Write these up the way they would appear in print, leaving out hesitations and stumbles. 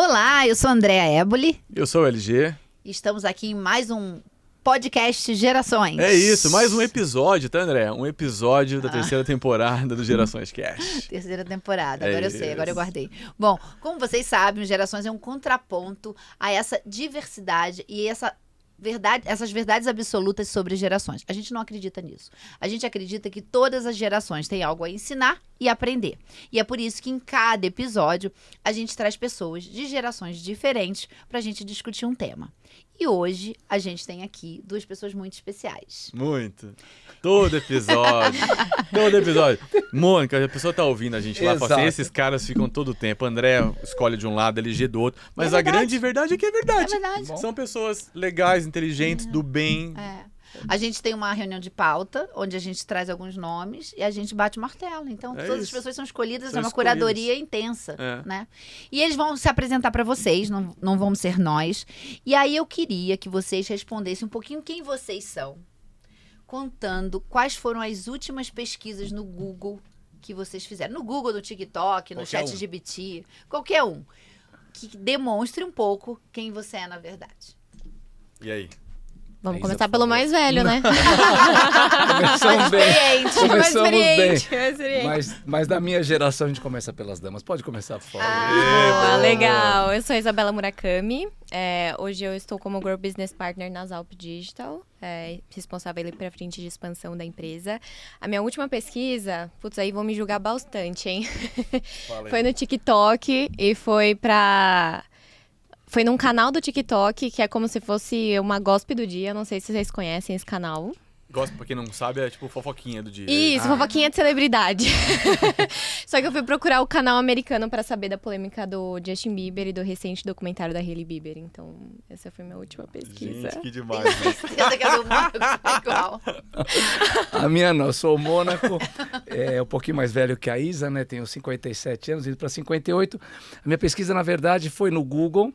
Olá, eu sou a Andréa Éboli. Eu sou o LG. E estamos aqui em mais um podcast Gerações. É isso, mais um episódio, tá, André? Um episódio da terceira temporada do Gerações Cast. Terceira temporada, agora eu sei, agora eu guardei. Bom, como vocês sabem, o Gerações é um contraponto a essa diversidade e essas verdades absolutas sobre gerações. A gente não acredita nisso. A gente acredita que todas as gerações têm algo a ensinar e aprender. E é por isso que em cada episódio a gente traz pessoas de gerações diferentes para a gente discutir um tema. E hoje a gente tem aqui duas pessoas muito especiais. Muito. Todo episódio. Mônica, a pessoa tá ouvindo a gente lá, fala assim, esses caras ficam todo o tempo. André escolhe de um lado, LG do outro. Mas a grande verdade é que é verdade. É verdade. São pessoas legais, inteligentes, do bem. A gente tem uma reunião de pauta, onde a gente traz alguns nomes e a gente bate o martelo. Então, todas as pessoas são escolhidas, é uma curadoria intensa, né? E eles vão se apresentar para vocês, não vamos ser nós. E aí eu queria que vocês respondessem um pouquinho quem vocês são, contando quais foram as últimas pesquisas no Google que vocês fizeram. No Google, no TikTok, no ChatGPT, qualquer um. Que demonstre um pouco quem você é na verdade. E aí? Vamos começar pelo mais velho, né? Começamos bem. Mas da minha geração a gente começa pelas damas. Pode começar, por favor. Legal. Eu sou a Isabela Murakami. Hoje eu estou como Girl Business Partner na Zalp Digital, responsável pela frente de expansão da empresa. A minha última pesquisa, aí vão me julgar bastante, hein? Foi no TikTok e foi num canal do TikTok, que é como se fosse uma gossip do dia. Não sei se vocês conhecem esse canal. Gossip, pra quem não sabe, é tipo fofoquinha do dia. Isso, fofoquinha de celebridade. Só que eu fui procurar o canal americano pra saber da polêmica do Justin Bieber e do recente documentário da Hailey Bieber. Então, essa foi minha última pesquisa. Gente, que demais. A minha não, eu sou o Mônaco, um pouquinho mais velho que a Isa, né? Tenho 57 anos, indo para 58. A minha pesquisa, na verdade, foi no Google,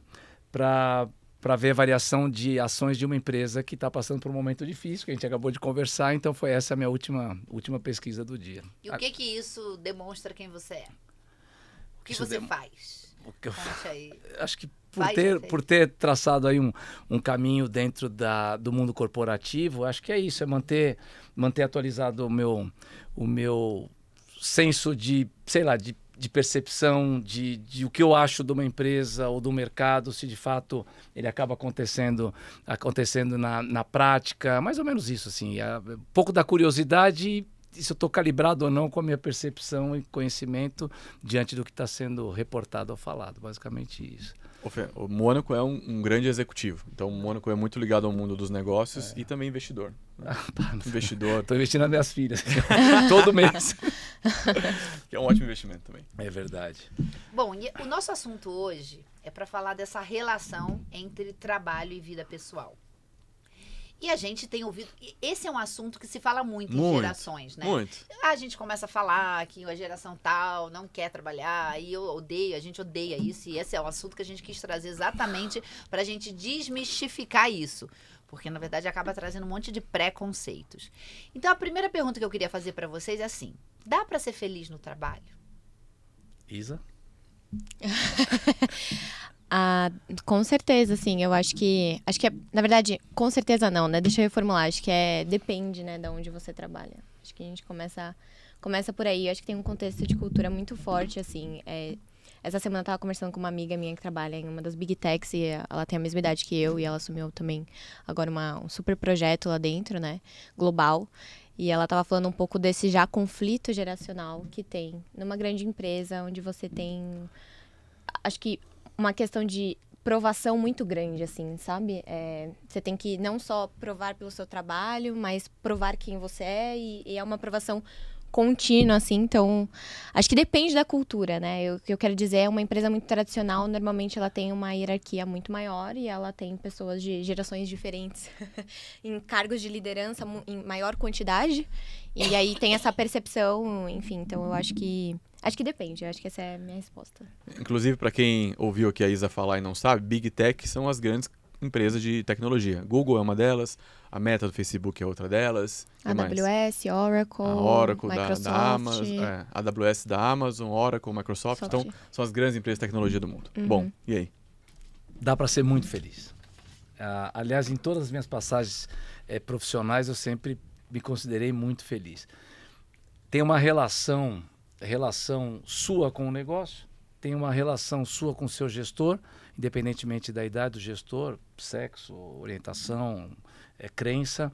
para ver a variação de ações de uma empresa que está passando por um momento difícil, que a gente acabou de conversar. Então, foi essa a minha última pesquisa do dia. E o que isso demonstra quem você é? O que você faz? Conte aí. Acho que por ter traçado aí um caminho dentro do mundo corporativo, acho que é isso, é manter atualizado o meu senso de percepção de o que eu acho de uma empresa ou do mercado, se de fato ele acaba acontecendo na prática, mais ou menos isso, assim, um pouco da curiosidade e se eu estou calibrado ou não com a minha percepção e conhecimento diante do que está sendo reportado ou falado, basicamente isso. O Mônaco é um grande executivo, então o Mônaco é muito ligado ao mundo dos negócios e também investidor. Investidor. Estou investindo nas minhas filhas, todo mês. Que é um ótimo investimento também. É verdade. Bom, e o nosso assunto hoje é para falar dessa relação entre trabalho e vida pessoal. E a gente tem ouvido... Esse é um assunto que se fala muito em gerações, né? Muito. A gente começa a falar que a geração tal não quer trabalhar, e a gente odeia isso. E esse é um assunto que a gente quis trazer exatamente para a gente desmistificar isso. Porque, na verdade, acaba trazendo um monte de preconceitos. Então, a primeira pergunta que eu queria fazer para vocês é assim: dá para ser feliz no trabalho? Isa? Com certeza, sim. Eu acho que na verdade, com certeza não, né? Deixa eu reformular. Acho que depende, né, de onde você trabalha. Acho que a gente começa por aí. Eu acho que tem um contexto de cultura muito forte, assim. Essa semana eu tava conversando com uma amiga minha que trabalha em uma das Big Techs e ela tem a mesma idade que eu e ela assumiu também agora um super projeto lá dentro, né, global. E ela tava falando um pouco desse já conflito geracional que tem numa grande empresa onde você tem, acho que uma questão de provação muito grande, assim, sabe? Você tem que não só provar pelo seu trabalho, mas provar quem você é e é uma provação contínua, assim, então acho que depende da cultura, né? O que eu quero dizer é uma empresa muito tradicional, normalmente ela tem uma hierarquia muito maior e ela tem pessoas de gerações diferentes em cargos de liderança em maior quantidade e aí tem essa percepção, enfim, então eu acho que depende, eu acho que essa é a minha resposta. Inclusive, para quem ouviu aqui a Isa falar e não sabe, Big Tech são as grandes empresas de tecnologia. Google é uma delas, a Meta do Facebook é outra delas. AWS, Oracle, a Oracle Microsoft. da Amazon, a AWS da Amazon, Oracle, Microsoft. Então, são as grandes empresas de tecnologia do mundo. Bom, e aí? Dá para ser muito feliz. Aliás, em todas as minhas passagens profissionais, eu sempre me considerei muito feliz. Tem uma relação sua com o negócio, tem uma relação sua com o seu gestor, independentemente da idade do gestor, sexo, orientação, crença.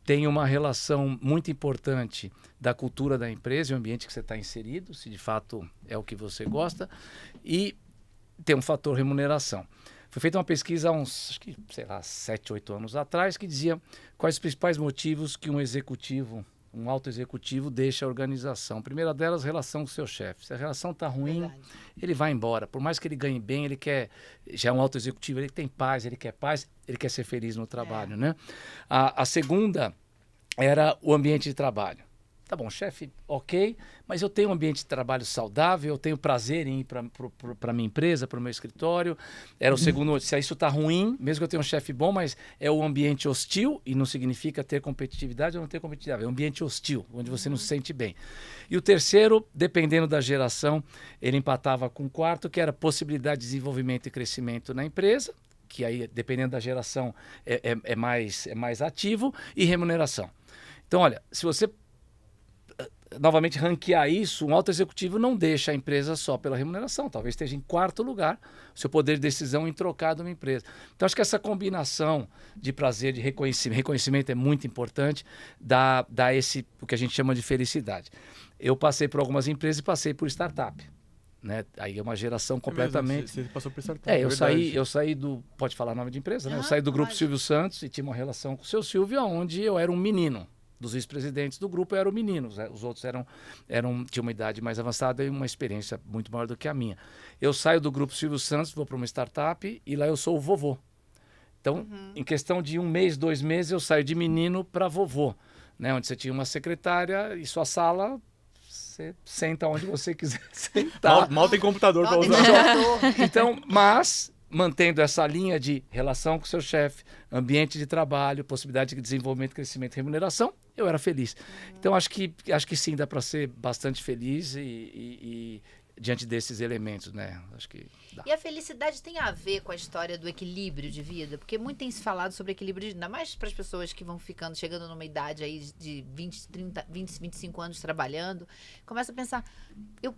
Tem uma relação muito importante da cultura da empresa e o ambiente que você está inserido, se de fato é o que você gosta. E tem um fator remuneração. Foi feita uma pesquisa há uns, acho que, 7, 8 anos atrás, que dizia quais os principais motivos que um alto executivo deixa a organização. A primeira delas, relação com o seu chefe. Se a relação está ruim, ele vai embora. Por mais que ele ganhe bem, ele quer... Já é um alto executivo, ele tem paz, ele quer ser feliz no trabalho, né? A segunda era o ambiente de trabalho. Tá bom, chefe, ok, mas eu tenho um ambiente de trabalho saudável, eu tenho prazer em ir para a minha empresa, para o meu escritório. Era o segundo, se isso está ruim, mesmo que eu tenha um chefe bom, mas é o ambiente hostil, e não significa ter competitividade ou não ter competitividade, é um ambiente hostil, onde você não se sente bem. E o terceiro, dependendo da geração, ele empatava com o quarto, que era possibilidade de desenvolvimento e crescimento na empresa, que aí, dependendo da geração, é mais ativo, e remuneração. Então, olha, se você novamente ranquear isso, um alto executivo não deixa a empresa só pela remuneração, talvez esteja em quarto lugar o seu poder de decisão em trocar de uma empresa. Então acho que essa combinação de prazer, de reconhecimento é muito importante, dá o que a gente chama de felicidade. Eu passei por algumas empresas e passei por startup, né? Aí é uma geração completamente... Você passou por startup, eu saí do... Pode falar nome de empresa, né? Eu saí do Grupo Silvio Santos e tinha uma relação com o seu Silvio, onde eu era um menino. Dos vice-presidentes do grupo, eu era o menino. Os outros tinham uma idade mais avançada e uma experiência muito maior do que a minha. Eu saio do Grupo Silvio Santos, vou para uma startup e lá eu sou o vovô. Então, em questão de 1 mês, 2 meses, eu saio de menino para vovô, né? Onde você tinha uma secretária e sua sala, você senta onde você quiser sentar. Mal tem computador para usar. Então, mas... mantendo essa linha de relação com o seu chefe, ambiente de trabalho, possibilidade de desenvolvimento, crescimento e remuneração, eu era feliz. Então, acho que sim, dá para ser bastante feliz e diante desses elementos, né? Acho que dá. E a felicidade tem a ver com a história do equilíbrio de vida? Porque muito tem se falado sobre equilíbrio de vida, ainda mais para as pessoas que vão chegando numa idade aí de 20, 30, 20, 25 anos trabalhando, começa a pensar, eu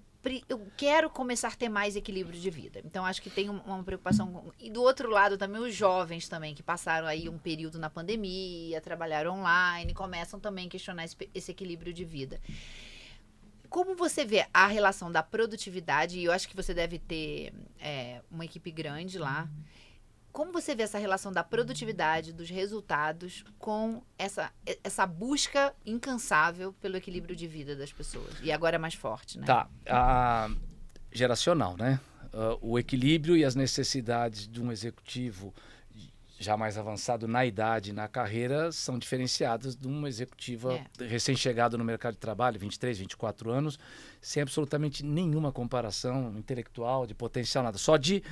quero começar a ter mais equilíbrio de vida. Então, acho que tem uma preocupação. E do outro lado também, os jovens também, que passaram aí um período na pandemia, trabalharam online, começam também a questionar esse equilíbrio de vida. Como você vê a relação da produtividade, e eu acho que você deve ter uma equipe grande lá, como você vê essa relação da produtividade, dos resultados, com essa busca incansável pelo equilíbrio de vida das pessoas? E agora é mais forte, né? Tá. Geracional, né? O equilíbrio e as necessidades de um executivo já mais avançado na idade, na carreira, são diferenciadas de uma executiva recém-chegada no mercado de trabalho, 23, 24 anos, sem absolutamente nenhuma comparação intelectual, de potencial, nada. Só de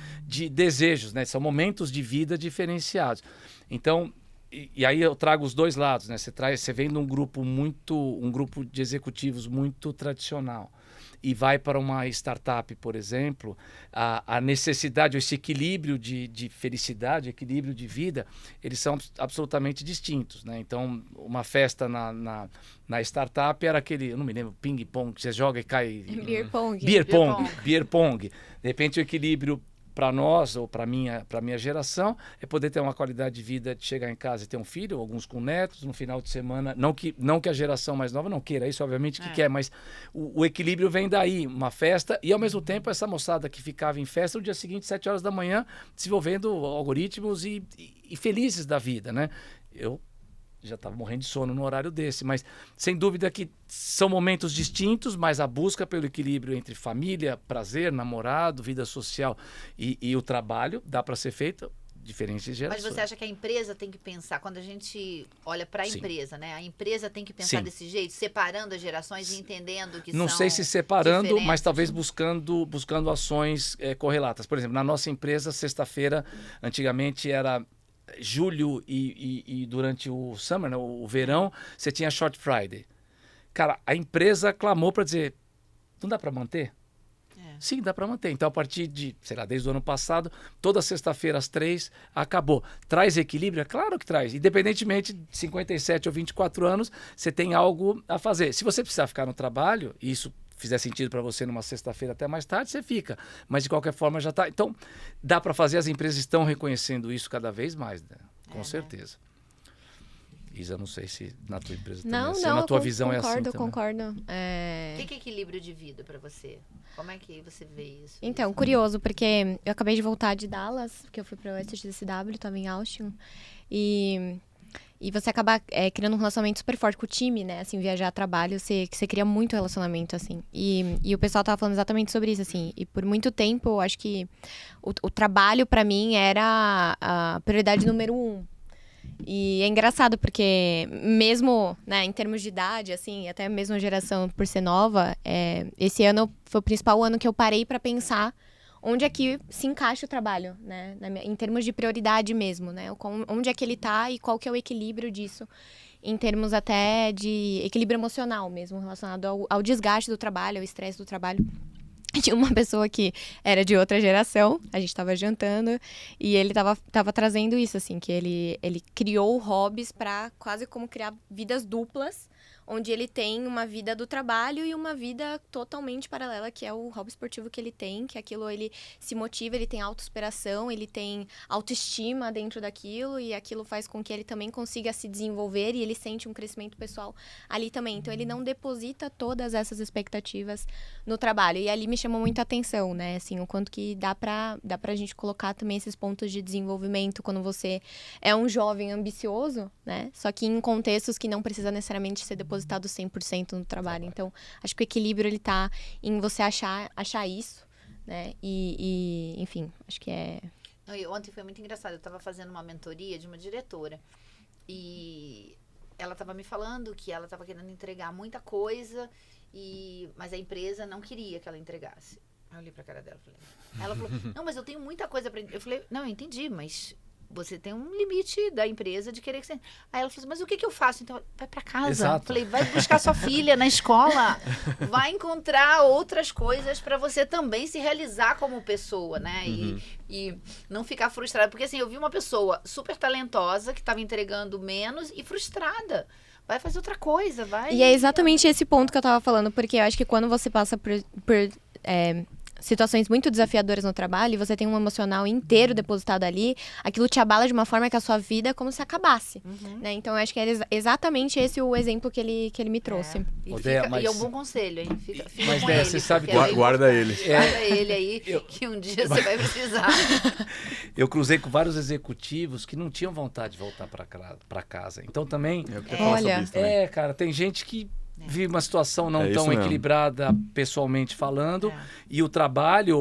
desejos, né? São momentos de vida diferenciados. Então, e aí eu trago os dois lados, né? Você vem de um grupo de executivos muito tradicional e vai para uma startup, por exemplo, a necessidade, esse equilíbrio de felicidade, equilíbrio de vida, eles são absolutamente distintos, né? Então, uma festa na startup era aquele, eu não me lembro, ping-pong, que você joga e cai... Beer pong. De repente, o equilíbrio para nós, ou para minha geração, é poder ter uma qualidade de vida de chegar em casa e ter um filho, alguns com netos, no final de semana. Não que a geração mais nova não queira isso, obviamente que quer, mas o equilíbrio vem daí, uma festa, e ao mesmo tempo essa moçada que ficava em festa no dia seguinte, 7 horas da manhã, desenvolvendo algoritmos e felizes da vida, né? Eu já estava morrendo de sono no horário desse, mas sem dúvida que são momentos distintos, mas a busca pelo equilíbrio entre família, prazer, namorado, vida social e o trabalho dá para ser feita diferentes gerações. Mas você acha que a empresa tem que pensar, quando a gente olha para a empresa, né? A empresa tem que pensar desse jeito, separando as gerações e entendendo que não sei se separando, mas talvez buscando ações correlatas. Por exemplo, na nossa empresa, sexta-feira, antigamente era julho e durante o summer, né, o verão, você tinha Short Friday. Cara, a empresa clamou para dizer, não dá para manter? Sim, dá para manter. Então, a partir de, sei lá, desde o ano passado, toda sexta-feira às 3, acabou. Traz equilíbrio? É claro que traz. Independentemente de 57 ou 24 anos, você tem algo a fazer. Se você precisar ficar no trabalho, e isso fizer sentido para você numa sexta-feira até mais tarde, você fica. Mas, de qualquer forma, já está. Então, dá para fazer. As empresas estão reconhecendo isso cada vez mais, né? Com certeza. Isa, não sei se na tua empresa também é assim, na tua visão é assim também. Concordo. O que é equilíbrio de vida para você? Como é que você vê isso? Então, curioso, porque eu acabei de voltar de Dallas, porque eu fui para o SXSW, estava em Austin, e você acaba criando um relacionamento super forte com o time, né? Assim, viajar a trabalho, você cria muito relacionamento, assim. E o pessoal tava falando exatamente sobre isso, assim. E por muito tempo, eu acho que o trabalho, para mim, era a prioridade número 1. E é engraçado porque mesmo, né, em termos de idade, assim, até mesmo a geração por ser nova, esse ano foi o principal ano que eu parei para pensar onde é que se encaixa o trabalho, né, em termos de prioridade mesmo, né, onde é que ele tá e qual que é o equilíbrio disso, em termos até de equilíbrio emocional mesmo, relacionado ao desgaste do trabalho, ao estresse do trabalho. Tinha uma pessoa que era de outra geração, a gente tava jantando, e ele tava trazendo isso, assim, que ele criou hobbies para quase como criar vidas duplas, onde ele tem uma vida do trabalho e uma vida totalmente paralela, que é o hobby esportivo que ele tem, que aquilo ele se motiva, ele tem autossuperação, ele tem autoestima dentro daquilo, e aquilo faz com que ele também consiga se desenvolver, e ele sente um crescimento pessoal ali também. Então, ele não deposita todas essas expectativas no trabalho. E ali me chamou muita atenção, né? Assim, o quanto que dá pra gente colocar também esses pontos de desenvolvimento quando você é um jovem ambicioso, né? Só que em contextos que não precisa necessariamente ser depositado 100% no trabalho. Então, acho que o equilíbrio, ele tá em você achar isso, né? E enfim, acho que é... Ontem foi muito engraçado. Eu estava fazendo uma mentoria de uma diretora e ela estava me falando que ela estava querendo entregar muita coisa, mas a empresa não queria que ela entregasse. Aí eu olhei pra cara dela e falei... Ela falou, não, mas eu tenho muita coisa pra... Eu falei, não, eu entendi, mas... Você tem um limite da empresa de querer que você... Aí ela falou assim, mas o que eu faço? Então, vai pra casa. Exato. Falei, vai buscar sua filha na escola. Vai encontrar outras coisas pra você também se realizar como pessoa, né? Uhum. E não ficar frustrada. Porque assim, eu vi uma pessoa super talentosa que estava entregando menos e frustrada. Vai fazer outra coisa, vai... E é exatamente esse ponto que eu tava falando, porque eu acho que quando você passa por situações muito desafiadoras no trabalho e você tem um emocional inteiro depositado ali, aquilo te abala de uma forma que a sua vida é como se acabasse, né? Então, eu acho que é exatamente esse o exemplo que ele me trouxe. E é um bom conselho, hein? Fica mas com ele, você sabe, guarda ele aí, que um dia você vai precisar. Eu cruzei com vários executivos que não tinham vontade de voltar para casa. Então, também... cara, tem gente que vive uma situação não tão equilibrada pessoalmente falando, e o trabalho,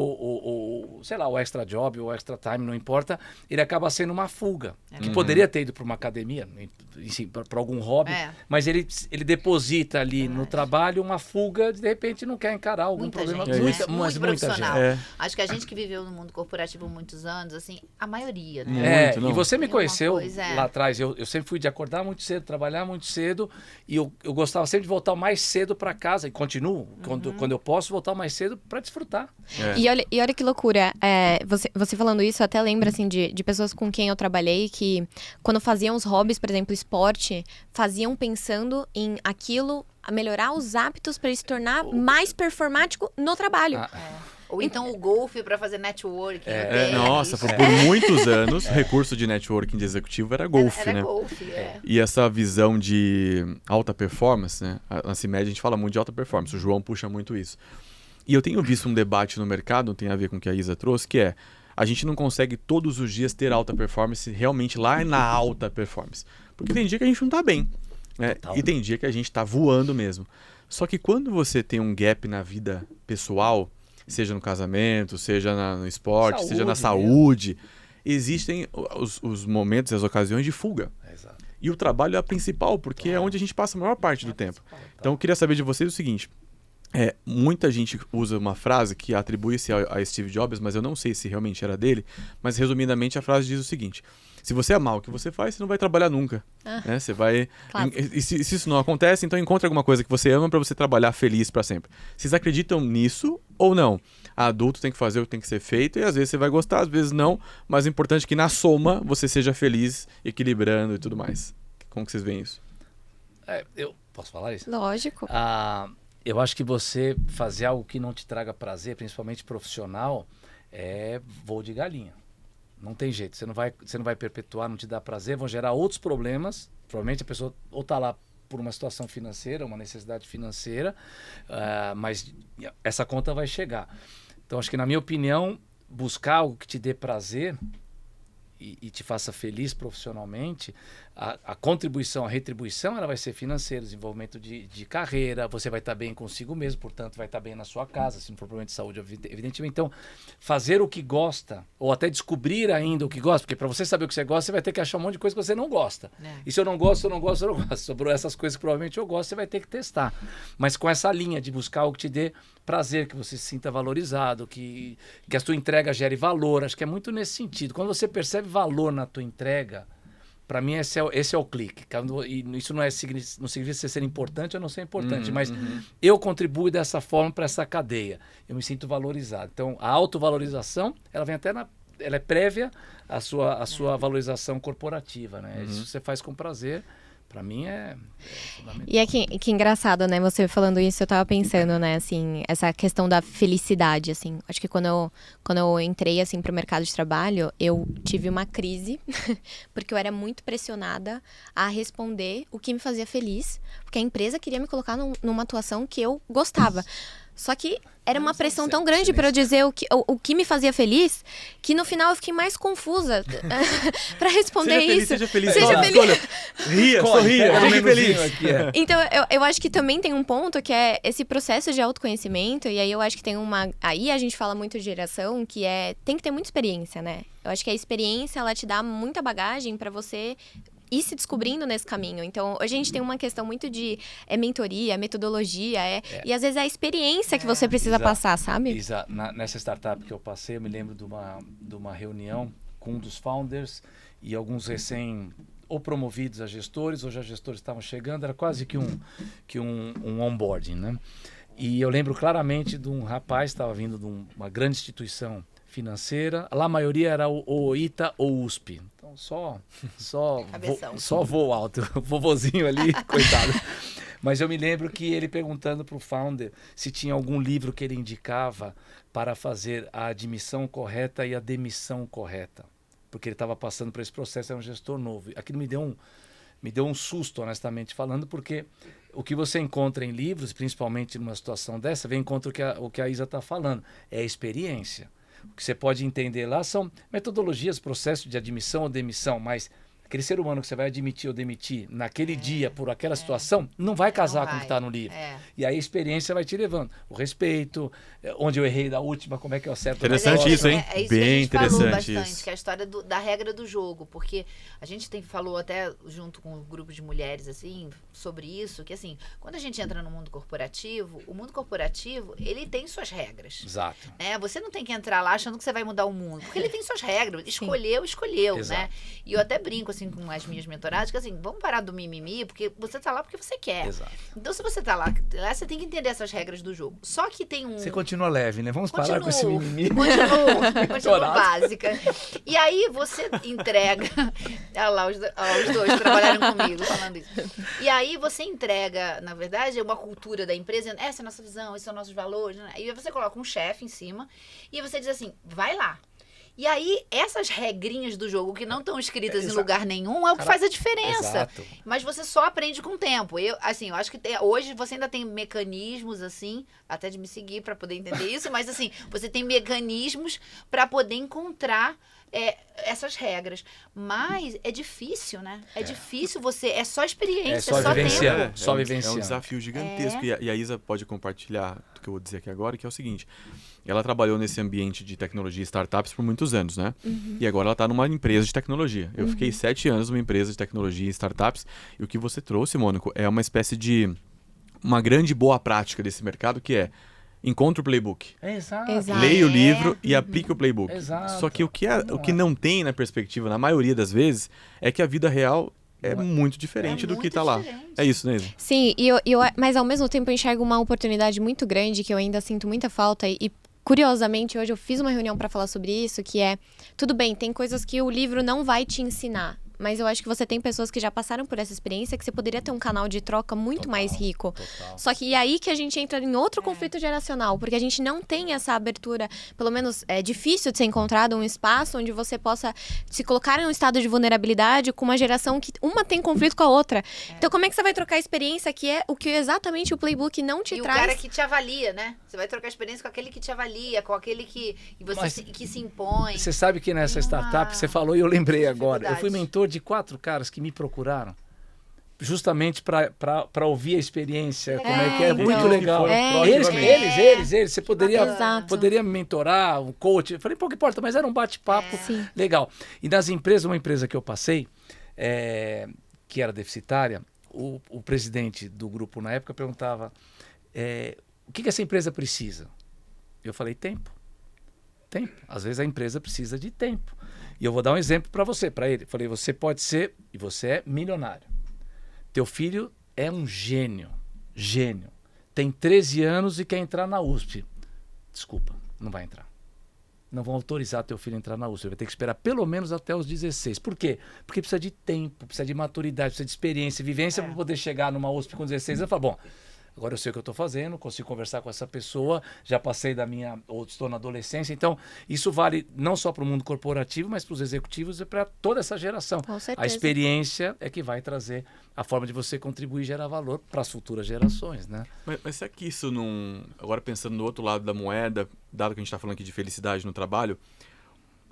sei lá, o extra job, o extra time, não importa, ele acaba sendo uma fuga, que poderia ter ido para uma academia, para algum hobby, mas ele deposita ali no trabalho uma fuga, de repente não quer encarar algum problema. Muito profissional. Acho que a gente que viveu no mundo corporativo muitos anos, assim, a maioria, né? E você me conheceu lá atrás, eu sempre fui de acordar muito cedo, trabalhar muito cedo, e eu gostava sempre de voltar o mais cedo para casa, e continuo, quando eu posso, voltar o mais cedo para desfrutar. E olha que loucura, você falando isso, eu até lembro assim, de pessoas com quem eu trabalhei que quando faziam os hobbies, por exemplo, esporte, faziam pensando em aquilo, a melhorar os hábitos para ele se tornar mais performático no trabalho. Ou então o golfe para fazer networking. Nossa, por muitos anos, o recurso de networking de executivo era golfe, né? Golfe, E essa visão de alta performance, né? Na CIMED a gente fala muito de alta performance, o João puxa muito isso. E eu tenho visto um debate no mercado, tem a ver com o que a Isa trouxe, que a gente não consegue todos os dias ter alta performance realmente lá na alta performance. Porque tem dia que a gente não tá bem, né? E tem dia que a gente tá voando mesmo. Só que quando você tem um gap na vida pessoal, seja no casamento, seja no esporte, seja na saúde, existem os momentos e as ocasiões de fuga. Exato. E o trabalho é a principal, porque é onde a gente passa a maior parte do tempo. Então eu queria saber de vocês o seguinte, muita gente usa uma frase que atribui-se a Steve Jobs, mas eu não sei se realmente era dele, mas resumidamente a frase diz o seguinte: Se você amar o que você faz, você não vai trabalhar nunca. Né? Você vai... Claro. E se isso não acontece, então encontre alguma coisa que você ama para você trabalhar feliz para sempre. Vocês acreditam nisso ou não? Adulto tem que fazer o que tem que ser feito e às vezes você vai gostar, às vezes não, mas o importante é que na soma você seja feliz, equilibrando e tudo mais. Como que vocês veem isso? Eu posso falar isso? Lógico. Eu acho que você fazer algo que não te traga prazer, principalmente profissional, é voo de galinha. Não tem jeito, você não vai perpetuar, não te dá prazer, vão gerar outros problemas. Provavelmente a pessoa ou está lá por uma situação financeira, uma necessidade financeira, mas essa conta vai chegar. Então, acho que, na minha opinião, buscar algo que te dê prazer e te faça feliz profissionalmente, a contribuição, a retribuição, ela vai ser financeira, desenvolvimento de carreira, você vai estar bem consigo mesmo, portanto, vai estar bem na sua casa, se não for problema de saúde, evidentemente. Então, fazer o que gosta, ou até descobrir ainda o que gosta, porque para você saber o que você gosta, você vai ter que achar um monte de coisa que você não gosta. E se eu não gosto, eu não gosto, eu não gosto. Sobrou essas coisas que provavelmente eu gosto, você vai ter que testar. Mas com essa linha de buscar algo que te dê prazer, que você se sinta valorizado, que a sua entrega gere valor, acho que é muito nesse sentido. Quando você percebe valor na tua entrega, para mim esse é o clique. E isso não significa você ser importante ou não ser importante, mas eu contribuo dessa forma para essa cadeia. Eu me sinto valorizado. Então, a autovalorização, ela vem até ela é prévia à sua valorização corporativa, né? Isso você faz com prazer. Pra mim é fundamental. E é que engraçado, né? Você falando isso, eu tava pensando, né? Assim, essa questão da felicidade, assim. Acho que quando eu entrei, assim, pro mercado de trabalho, eu tive uma crise, porque eu era muito pressionada a responder o que me fazia feliz, porque a empresa queria me colocar numa atuação que eu gostava. Só que era uma pressão tão grande para eu dizer o que me fazia feliz, que no final eu fiquei mais confusa para responder isso. Seja feliz. Seja feliz. Ria, sorria, fique feliz. Aqui, Então, eu acho que também tem um ponto que é esse processo de autoconhecimento, e aí eu acho que tem aí a gente fala muito de geração, que tem que ter muita experiência, né? Eu acho que a experiência, ela te dá muita bagagem para você ir se descobrindo nesse caminho. Então, hoje a gente tem uma questão muito de mentoria, metodologia, e às vezes é a experiência que você precisa passar, sabe? Nessa startup que eu passei, eu me lembro de uma reunião com um dos founders e alguns ou promovidos a gestores, ou já gestores estavam chegando, era quase que um onboarding, né? E eu lembro claramente de um rapaz que estava vindo de uma grande instituição financeira, lá a maioria era o ITA ou USP. Então só voo alto, o vovozinho ali, coitado. Mas eu me lembro que ele perguntando para o founder se tinha algum livro que ele indicava para fazer a admissão correta e a demissão correta. Porque ele estava passando por esse processo, era um gestor novo. Aquilo me deu um susto, honestamente falando, porque o que você encontra em livros, principalmente numa situação dessa, vem contra o que a Isa está falando, é a experiência. O que você pode entender lá são metodologias, processos de admissão ou demissão, mas aquele ser humano que você vai admitir ou demitir naquele dia por aquela situação, não vai casar com o que está no livro. E aí a experiência vai te levando. O respeito, onde eu errei da última, como é que eu acerto. Interessante isso, hein? É isso bem que a gente interessante falou bastante, isso. que é a história da regra do jogo, porque a gente falou até junto com um grupo de mulheres, assim, sobre isso, que assim, quando a gente entra no mundo corporativo, o mundo corporativo, ele tem suas regras. Exato. Né? Você não tem que entrar lá achando que você vai mudar o mundo, porque ele tem suas regras. Escolheu, Exato. né? E eu até brinco, assim, com as minhas mentoradas, que assim, vamos parar do mimimi, porque você tá lá porque você quer. Exato. Então, se você tá lá, você tem que entender essas regras do jogo. Só que tem um... Você continua leve, né? Vamos parar com esse mimimi. Continua básica. E aí você entrega... Olha lá, os dois trabalharam comigo falando isso. E aí você entrega, na verdade, uma cultura da empresa, essa é a nossa visão, esses são nossos valores, né? E aí você coloca um chefe em cima e você diz assim, vai lá. E aí, essas regrinhas do jogo que não estão escritas em lugar nenhum é o que faz a diferença. Exato. Mas você só aprende com o tempo. Eu acho que hoje você ainda tem mecanismos, assim, até de me seguir para poder entender isso, mas assim, você tem mecanismos para poder encontrar essas regras. Mas é difícil, né? É difícil você... É só experiência, é só tempo. Só vivenciar. É um desafio gigantesco. E a Isa pode compartilhar do que eu vou dizer aqui agora, que é o seguinte. Ela trabalhou nesse ambiente de tecnologia e startups por muitos anos, né? E agora ela está numa empresa de tecnologia. Eu fiquei 7 anos numa empresa de tecnologia e startups. E o que você trouxe, Mônico, é uma espécie de... uma grande boa prática desse mercado, que é... encontre o playbook. Exato. Leia o livro e aplique o playbook. Exato. Só que o que não tem na perspectiva, na maioria das vezes, é que a vida real é muito diferente do que tá lá. É isso, né, Isa? Sim, mas ao mesmo tempo eu enxergo uma oportunidade muito grande que eu ainda sinto muita falta e curiosamente, hoje eu fiz uma reunião para falar sobre isso, que é, tudo bem, tem coisas que o livro não vai te ensinar, mas eu acho que você tem pessoas que já passaram por essa experiência, que você poderia ter um canal de troca muito mais rico. Só que é aí que a gente entra em outro conflito geracional, porque a gente não tem essa abertura, pelo menos é difícil de ser encontrado um espaço onde você possa se colocar em um estado de vulnerabilidade com uma geração que uma tem conflito com a outra. Então como é que você vai trocar experiência que é o que exatamente o playbook não te traz? E o cara que te avalia, né? Você vai trocar experiência com aquele que te avalia, com aquele que se impõe. Você sabe que nessa startup, você falou e eu lembrei agora, eu fui mentor de 4 caras que me procuraram justamente para ouvir a experiência, como é que é, muito legal. Eles, você poderia me mentorar, um coach. Eu falei, pô, que importa, mas era um bate-papo legal. E nas empresas, uma empresa que eu passei, que era deficitária, o presidente do grupo na época perguntava, o que essa empresa precisa? Eu falei, tempo. Às vezes a empresa precisa de tempo. E eu vou dar um exemplo para você, para ele. Falei, você pode ser, e você é milionário. Teu filho é um gênio. Tem 13 anos e quer entrar na USP. Desculpa, não vai entrar. Não vão autorizar teu filho a entrar na USP. Ele vai ter que esperar pelo menos até os 16. Por quê? Porque precisa de tempo, precisa de maturidade, precisa de experiência, vivência para poder chegar numa USP com 16 anos e falar, bom, agora eu sei o que eu estou fazendo, consigo conversar com essa pessoa, já passei ou estou na adolescência. Então, isso vale não só para o mundo corporativo, mas para os executivos e para toda essa geração. Com certeza. A experiência é que vai trazer a forma de você contribuir e gerar valor para as futuras gerações, né? Mas será que isso não... Agora pensando no outro lado da moeda, dado que a gente está falando aqui de felicidade no trabalho,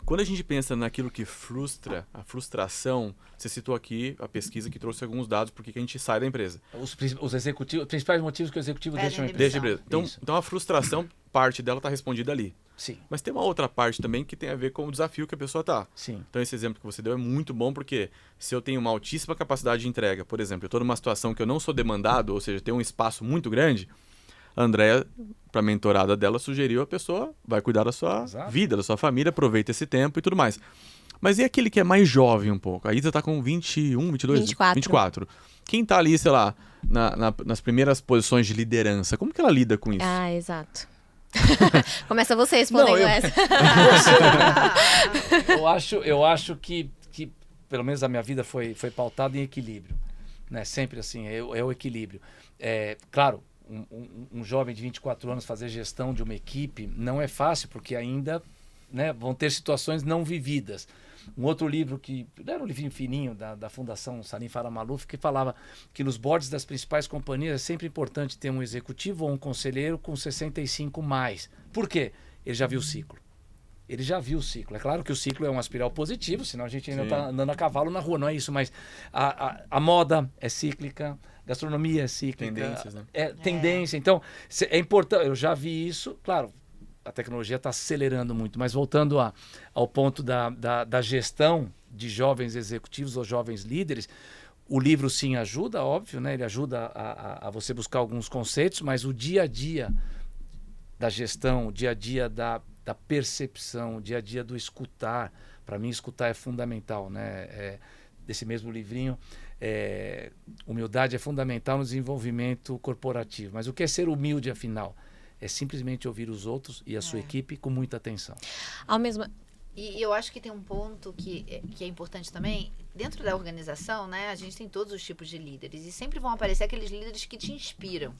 quando a gente pensa naquilo que frustra, a frustração, você citou aqui a pesquisa que trouxe alguns dados porque que a gente sai da empresa. Os principais motivos que o executivo deixa a empresa. Então a frustração, parte dela está respondida ali. Sim. Mas tem uma outra parte também que tem a ver com o desafio que a pessoa está. Sim. Então esse exemplo que você deu é muito bom porque se eu tenho uma altíssima capacidade de entrega, por exemplo, eu estou numa situação que eu não sou demandado, ou seja, tem um espaço muito grande, a Andréa, para a mentorada dela, sugeriu a pessoa vai cuidar da sua vida, da sua família, aproveita esse tempo e tudo mais. Mas e aquele que é mais jovem um pouco? A Isa está com 21, 22? 24. Quem está ali, sei lá, nas primeiras posições de liderança, como que ela lida com isso? Ah, exato. Começa você respondendo essa. Eu acho que, pelo menos a minha vida foi pautada em equilíbrio. Né? Sempre assim, é o equilíbrio. Claro, um jovem de 24 anos fazer gestão de uma equipe não é fácil, porque ainda, né, vão ter situações não vividas. Um outro livro que era um livrinho fininho da Fundação Salim Farah Maluf, que falava que nos boards das principais companhias é sempre importante ter um executivo ou um conselheiro com 65 mais. Por quê? Ele já viu o ciclo. É claro que o ciclo é uma espiral positiva, senão a gente ainda está andando a cavalo na rua, não é isso, mas a moda é cíclica, gastronomia é cíclica. Tendências, né? Tendência. Então, é importante, eu já vi isso, claro, a tecnologia está acelerando muito, mas voltando ao ponto da gestão de jovens executivos ou jovens líderes, o livro sim ajuda, óbvio, né? Ele ajuda a você buscar alguns conceitos, mas o dia a dia da gestão, o dia a dia da percepção, o dia a dia do escutar, para mim escutar é fundamental, né? Desse mesmo livrinho, humildade é fundamental no desenvolvimento corporativo. Mas o que é ser humilde, afinal? É simplesmente ouvir os outros e a sua equipe com muita atenção. E eu acho que tem um ponto que é importante também. Dentro da organização, né, a gente tem todos os tipos de líderes. E sempre vão aparecer aqueles líderes que te inspiram.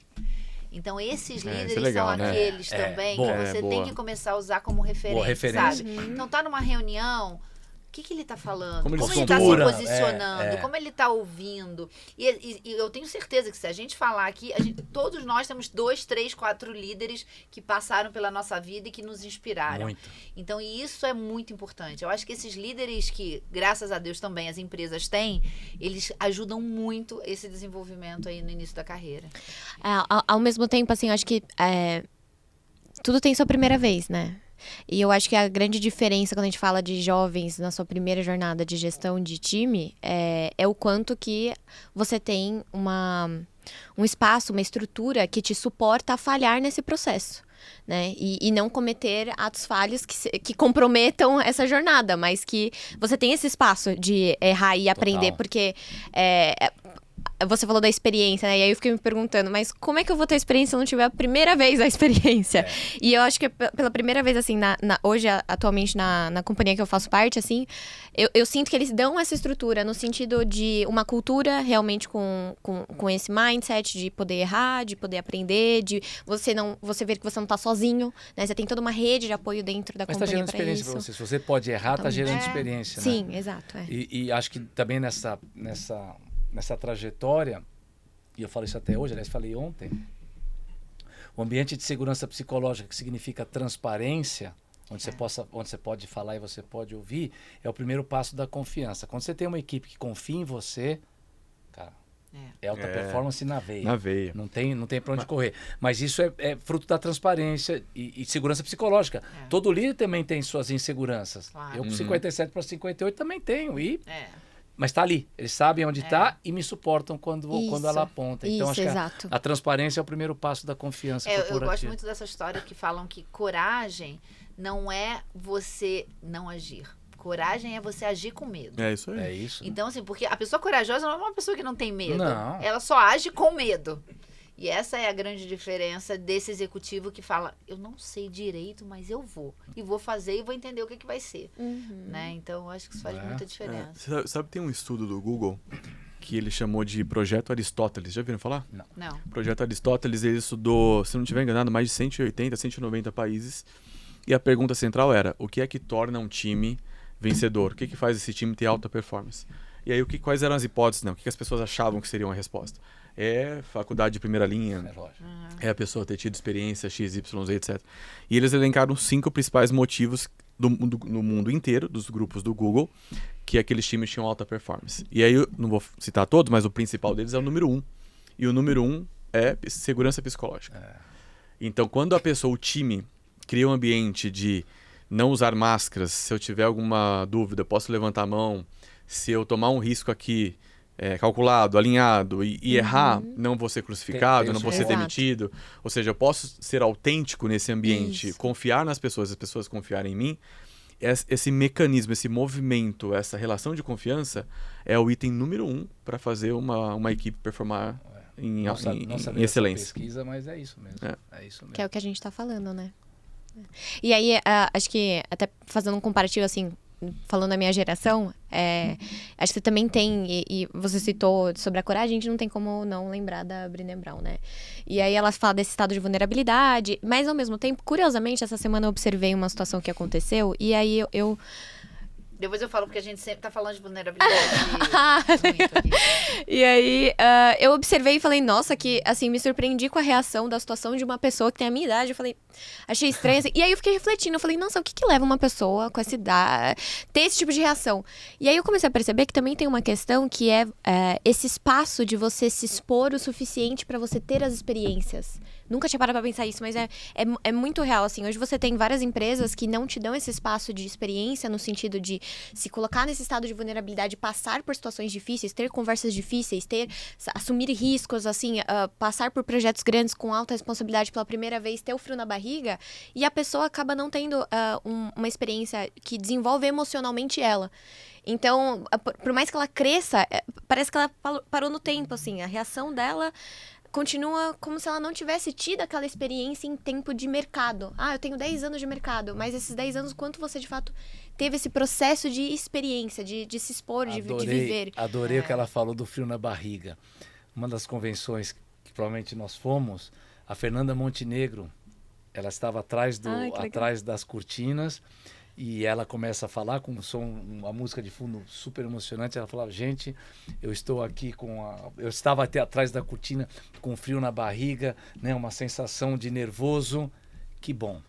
Então, esses líderes legal, são né? aqueles também que você tem que começar a usar como referência, sabe? Então, tá numa reunião... O que ele está falando? Como ele está se posicionando? Como ele está ouvindo? E eu tenho certeza que se a gente falar aqui, todos nós temos 2, 3, 4 líderes que passaram pela nossa vida e que nos inspiraram. Muito. Então, isso é muito importante. Eu acho que esses líderes que, graças a Deus também, as empresas têm, eles ajudam muito esse desenvolvimento aí no início da carreira. Ao mesmo tempo, assim, eu acho que tudo tem sua primeira vez, né? E eu acho que a grande diferença quando a gente fala de jovens na sua primeira jornada de gestão de time é o quanto que você tem um espaço, uma estrutura que te suporta a falhar nesse processo. né? E não cometer atos falhos que comprometam essa jornada, mas que você tem esse espaço de errar e aprender, porque você falou da experiência, né? E aí eu fiquei me perguntando, mas como é que eu vou ter experiência se eu não tiver a primeira vez a experiência? E eu acho que pela primeira vez, assim, hoje, atualmente, na companhia que eu faço parte, assim, eu sinto que eles dão essa estrutura no sentido de uma cultura realmente com esse mindset de poder errar, de poder aprender, de você ver que você não tá sozinho, né? Você tem toda uma rede de apoio dentro da companhia para isso. Mas tá gerando experiência para você. Se você pode errar, tá gerando experiência, né? Sim, exato. E acho que também nessa trajetória, e eu falo isso até hoje, aliás, falei ontem, o ambiente de segurança psicológica, que significa transparência, onde você pode falar e você pode ouvir, é o primeiro passo da confiança. Quando você tem uma equipe que confia em você, cara, é alta performance na veia. Na veia. Não tem para onde correr. Mas isso é fruto da transparência e segurança psicológica. Todo líder também tem suas inseguranças. Claro. Eu com 57 para 58 também tenho. Mas está ali. Eles sabem onde está e me suportam quando ela aponta. Então, acho que a transparência é o primeiro passo da confiança corporativa. Eu gosto muito dessa história que falam que coragem não é você não agir. Coragem é você agir com medo. É isso aí. É isso. Então, assim, porque a pessoa corajosa não é uma pessoa que não tem medo. Não. Ela só age com medo. E essa é a grande diferença desse executivo que fala, eu não sei direito, mas eu vou. E vou fazer e vou entender o que vai ser. Né? Então, eu acho que isso faz muita diferença. Sabe, tem um estudo do Google que ele chamou de Projeto Aristóteles. Já viram falar? Não. Projeto Aristóteles, ele estudou, se não estiver enganado, mais de 180, 190 países. E a pergunta central era, o que é que torna um time vencedor? O que faz esse time ter alta performance? E aí, quais eram as hipóteses? Não? O que as pessoas achavam que seria uma resposta? É faculdade de primeira linha, é a pessoa ter tido experiência X, Y, Z, etc. E eles elencaram 5 principais motivos no mundo inteiro, dos grupos do Google, que aqueles times tinham alta performance. E aí, eu não vou citar todos, mas o principal deles é o número 1. E o número 1 é segurança psicológica. Então, quando o time cria um ambiente de não usar máscaras, se eu tiver alguma dúvida, posso levantar a mão, se eu tomar um risco aqui, calculado, alinhado e errar, não vou ser crucificado, não vou ser demitido. Ou seja, eu posso ser autêntico nesse ambiente, confiar nas pessoas, as pessoas confiarem em mim. Esse mecanismo, esse movimento, essa relação de confiança é o item número 1 para fazer uma equipe performar em excelência. Pesquisa, mas é isso mesmo. É isso mesmo. Que é o que a gente está falando, né? E aí, acho que até fazendo um comparativo assim, falando da minha geração, acho que você também tem, e você citou sobre a coragem, a gente não tem como não lembrar da Brené Brown, né? E aí ela fala desse estado de vulnerabilidade, mas ao mesmo tempo, curiosamente, essa semana eu observei uma situação que aconteceu, e aí eu Depois eu falo, porque a gente sempre tá falando de vulnerabilidade muito aqui. E aí, eu observei e falei, nossa, que, assim, me surpreendi com a reação da situação de uma pessoa que tem a minha idade. Eu falei, achei estranho. Assim. E aí eu fiquei refletindo, eu falei, nossa, o que leva uma pessoa com essa idade ter esse tipo de reação? E aí eu comecei a perceber que também tem uma questão que é esse espaço de você se expor o suficiente para você ter as experiências. Nunca tinha parado pra pensar isso, mas é muito real, assim. Hoje você tem várias empresas que não te dão esse espaço de experiência no sentido de se colocar nesse estado de vulnerabilidade, passar por situações difíceis, ter conversas difíceis, assumir riscos, assim, passar por projetos grandes com alta responsabilidade pela primeira vez, ter o frio na barriga, e a pessoa acaba não tendo uma experiência que desenvolve emocionalmente ela. Então, por mais que ela cresça, parece que ela parou no tempo, assim. A reação dela continua como se ela não tivesse tido aquela experiência em tempo de mercado. Eu tenho 10 anos de mercado, mas esses 10 anos, quanto você de fato teve esse processo de experiência, de se expor, de viver? Adorei o que ela falou do frio na barriga. Uma das convenções que provavelmente nós fomos, a Fernanda Montenegro, ela estava atrás das cortinas, e ela começa a falar com uma música de fundo super emocionante. Ela falava, gente, eu estou aqui eu estava até atrás da cortina com frio na barriga, né, uma sensação de nervoso. Que bom.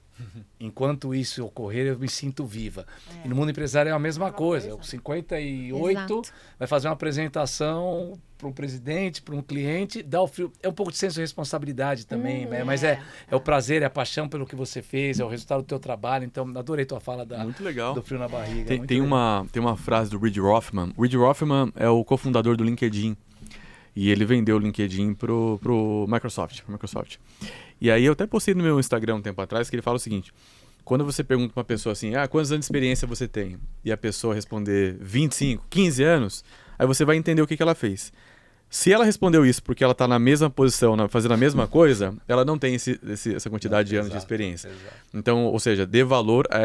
Enquanto isso ocorrer, eu me sinto viva. E no mundo empresarial é a mesma coisa. Eu, com 58, Exato. Vai fazer uma apresentação para um presidente, para um cliente, dá o frio. É um pouco de senso de responsabilidade também, né? Mas é o prazer, é a paixão pelo que você fez, é o resultado do teu trabalho. Então, adorei tua fala muito legal. Do frio na barriga. Tem uma frase do Reid Hoffman. Reid Hoffman é o cofundador do LinkedIn. E ele vendeu o LinkedIn pro Microsoft. E aí eu até postei no meu Instagram um tempo atrás que ele fala o seguinte: quando você pergunta pra uma pessoa assim, quantos anos de experiência você tem? E a pessoa responder 25, 15 anos, aí você vai entender o que ela fez. Se ela respondeu isso porque ela está na mesma posição, fazendo a mesma coisa, ela não tem essa quantidade de anos de experiência. Exato. Então, ou seja, dê valor a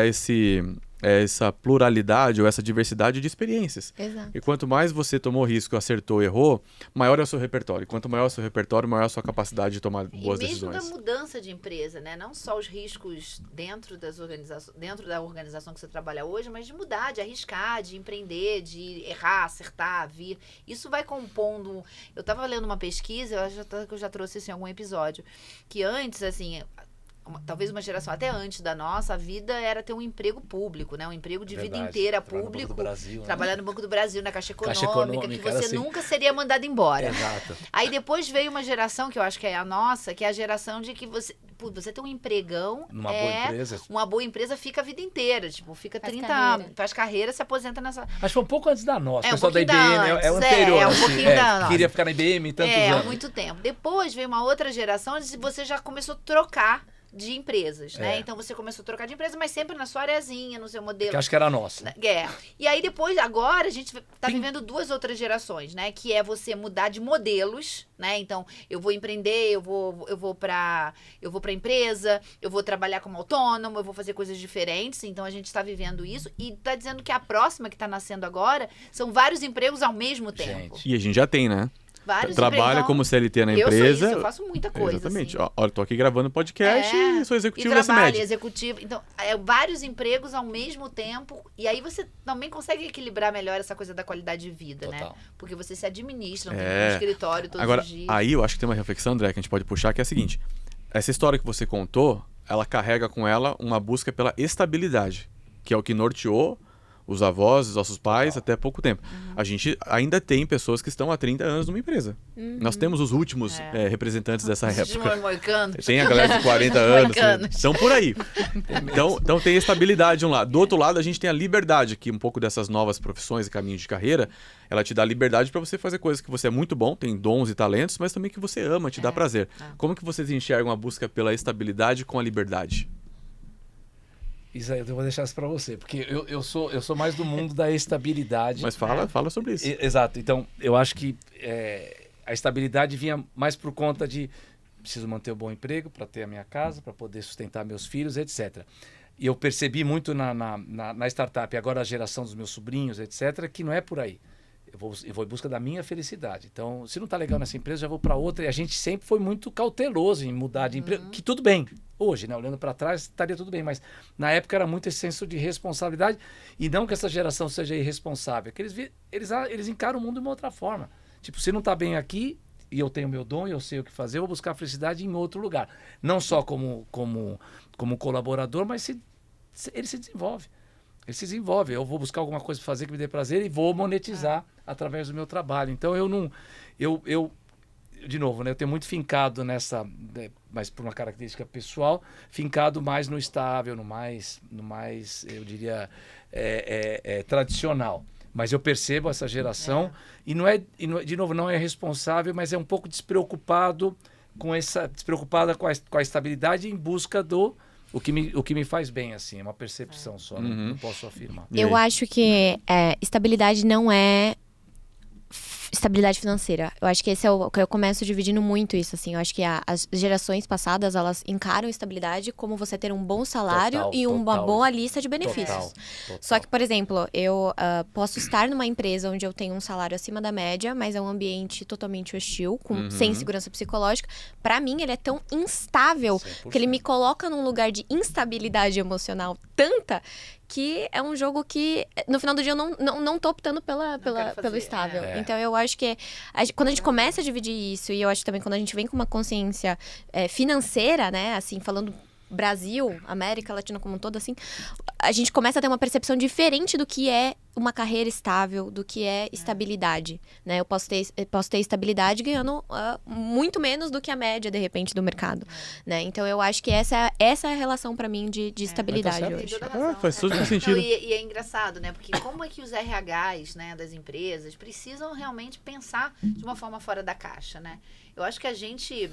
essa pluralidade ou essa diversidade de experiências. Exato. E quanto mais você tomou risco, acertou, errou, maior é o seu repertório. Quanto maior é o seu repertório, maior é a sua capacidade de tomar boas decisões. E mesmo da mudança de empresa, né? Não só os riscos dentro da organização que você trabalha hoje, mas de mudar, de arriscar, de empreender, de errar, acertar, vir. Isso vai compondo... Eu estava lendo uma pesquisa, eu já trouxe isso em algum episódio, que antes, assim... talvez uma geração até antes da nossa, a vida era ter um emprego público, né? Um emprego de vida inteira público. Trabalhar no Banco do Brasil, na Caixa Econômica, que você assim, nunca seria mandado embora. Exato. Aí depois veio uma geração, que eu acho que é a nossa, que é a geração de que você tem um empregão, uma boa empresa fica a vida inteira, tipo, fica 30 anos, faz carreira, se aposenta nessa... Acho que foi um pouco antes da nossa, o pessoal um da IBM, é o anterior. Um pouquinho da nossa. Queria ficar na IBM tantos anos. Há muito tempo. Depois veio uma outra geração onde você já começou a trocar de empresas, né? Então você começou a trocar de empresa, mas sempre na sua areazinha, no seu modelo. Que acho que era a nossa. E aí depois, agora, a gente tá vivendo duas outras gerações, né? Que é você mudar de modelos, né? Então, eu vou empreender, eu vou pra empresa, eu vou trabalhar como autônomo, eu vou fazer coisas diferentes. Então, a gente tá vivendo isso e tá dizendo que a próxima que tá nascendo agora são vários empregos ao mesmo tempo. E a gente já tem, né? Trabalha então, como CLT na empresa. Eu faço muita coisa. Exatamente. Assim. Olha, eu tô aqui gravando podcast e sou executivo da CIMED. Executivo. Então, vários empregos ao mesmo tempo. E aí você também consegue equilibrar melhor essa coisa da qualidade de vida, né? Porque você se administra no escritório todos os dias. Aí eu acho que tem uma reflexão, André, que a gente pode puxar, que é a seguinte. Essa história que você contou, ela carrega com ela uma busca pela estabilidade, que é o que norteou os avós, os nossos pais, até pouco tempo. A gente ainda tem pessoas que estão há 30 anos numa empresa. Nós temos os últimos representantes dessa época. Tem a galera de 40 anos. Estão por aí. Então tem a estabilidade de um lado. Do outro lado, a gente tem a liberdade, que um pouco dessas novas profissões e caminhos de carreira, ela te dá liberdade para você fazer coisas que você é muito bom, tem dons e talentos, mas também que você ama, te dá prazer. Como que vocês enxergam a busca pela estabilidade com a liberdade? Isso aí eu vou deixar isso para você, porque eu sou mais do mundo da estabilidade. Mas fala sobre isso. Exato. Então, eu acho que a estabilidade vinha mais por conta de preciso manter um bom emprego para ter a minha casa, para poder sustentar meus filhos, etc. E eu percebi muito na startup, agora a geração dos meus sobrinhos, etc., que não é por aí. Eu vou em busca da minha felicidade. Então, se não está legal nessa empresa, já vou para outra. E a gente sempre foi muito cauteloso em mudar de emprego, que tudo bem. Hoje, né, olhando para trás, estaria tudo bem. Mas na época era muito esse senso de responsabilidade. E não que essa geração seja irresponsável. Que eles encaram o mundo de uma outra forma. Tipo, se não está bem aqui, e eu tenho meu dom, e eu sei o que fazer, eu vou buscar a felicidade em outro lugar. Não só como colaborador, mas ele se desenvolve. Ele se desenvolve. Eu vou buscar alguma coisa para fazer que me dê prazer e vou monetizar através do meu trabalho. Então, de novo, né, eu tenho muito fincado nessa, mas por uma característica pessoal, fincado mais no estável, no mais eu diria, tradicional. Mas eu percebo essa geração de novo, não é responsável, mas é um pouco despreocupada com a estabilidade em busca do o que me faz bem, assim, é uma percepção só, não posso afirmar. Eu acho que estabilidade não é estabilidade financeira. Eu acho que esse é o que eu começo dividindo muito isso, assim. Eu acho que as gerações passadas, elas encaram estabilidade como você ter um bom salário e uma boa lista de benefícios. Total. Só que, por exemplo, eu posso estar numa empresa onde eu tenho um salário acima da média, mas é um ambiente totalmente hostil, sem segurança psicológica. Pra mim, ele é tão instável 100%. Que ele me coloca num lugar de instabilidade emocional tanta que é um jogo que, no final do dia, eu não tô optando pelo estável. Então, eu acho que quando a gente começa a dividir isso, e eu acho também quando a gente vem com uma consciência financeira, né, assim, falando Brasil, América Latina como um todo, assim, a gente começa a ter uma percepção diferente do que é uma carreira estável, do que é estabilidade, né? Eu posso ter estabilidade ganhando muito menos do que a média, de repente, do mercado, né? Então, eu acho que essa é a relação para mim de estabilidade hoje. Faz todo sentido. Não, e é engraçado, né? Porque como é que os RHs, né, das empresas precisam realmente pensar de uma forma fora da caixa, né? Eu acho que a gente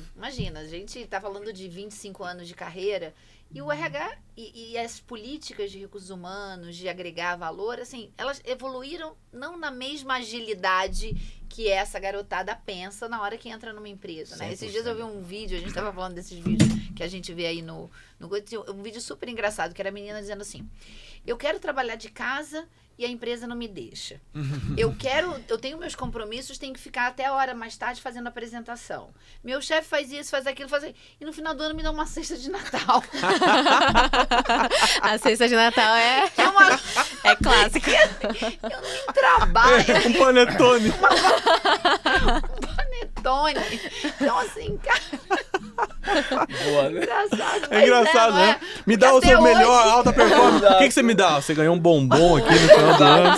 tá falando de 25 anos de carreira, e o RH e as políticas de recursos humanos, de agregar valor, assim, elas evoluíram não na mesma agilidade que essa garotada pensa na hora que entra numa empresa, né? 100%. Esses dias eu vi um vídeo, a gente estava falando desses vídeos que a gente vê aí no um vídeo super engraçado, que era a menina dizendo assim: eu quero trabalhar de casa e a empresa não me deixa. Eu tenho meus compromissos, tenho que ficar até a hora mais tarde fazendo apresentação. Meu chefe faz isso, faz aquilo, e no final do ano me dá uma cesta de Natal. A cesta de Natal é clássica. Eu nem trabalho. Um panetone. Um panetone. Então, assim, cara... Boa, né? Engraçado. É engraçado, né? Me dá o seu melhor alta performance. O que você me dá? Você ganhou um bombom aqui no final do ano.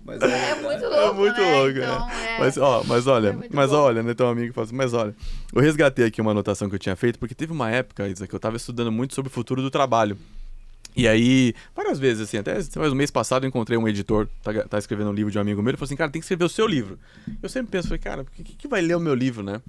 Mas é muito louco. É muito louco, então, Mas olha, né? Tem um amigo que fala assim, mas olha, eu resgatei aqui uma anotação que eu tinha feito, porque teve uma época, Isa, que eu tava estudando muito sobre o futuro do trabalho. E aí, várias vezes, assim, até o mês passado eu encontrei um editor, tá escrevendo um livro de um amigo meu, ele falou assim, cara, tem que escrever o seu livro. Eu sempre penso, falei, cara, que vai ler o meu livro, né?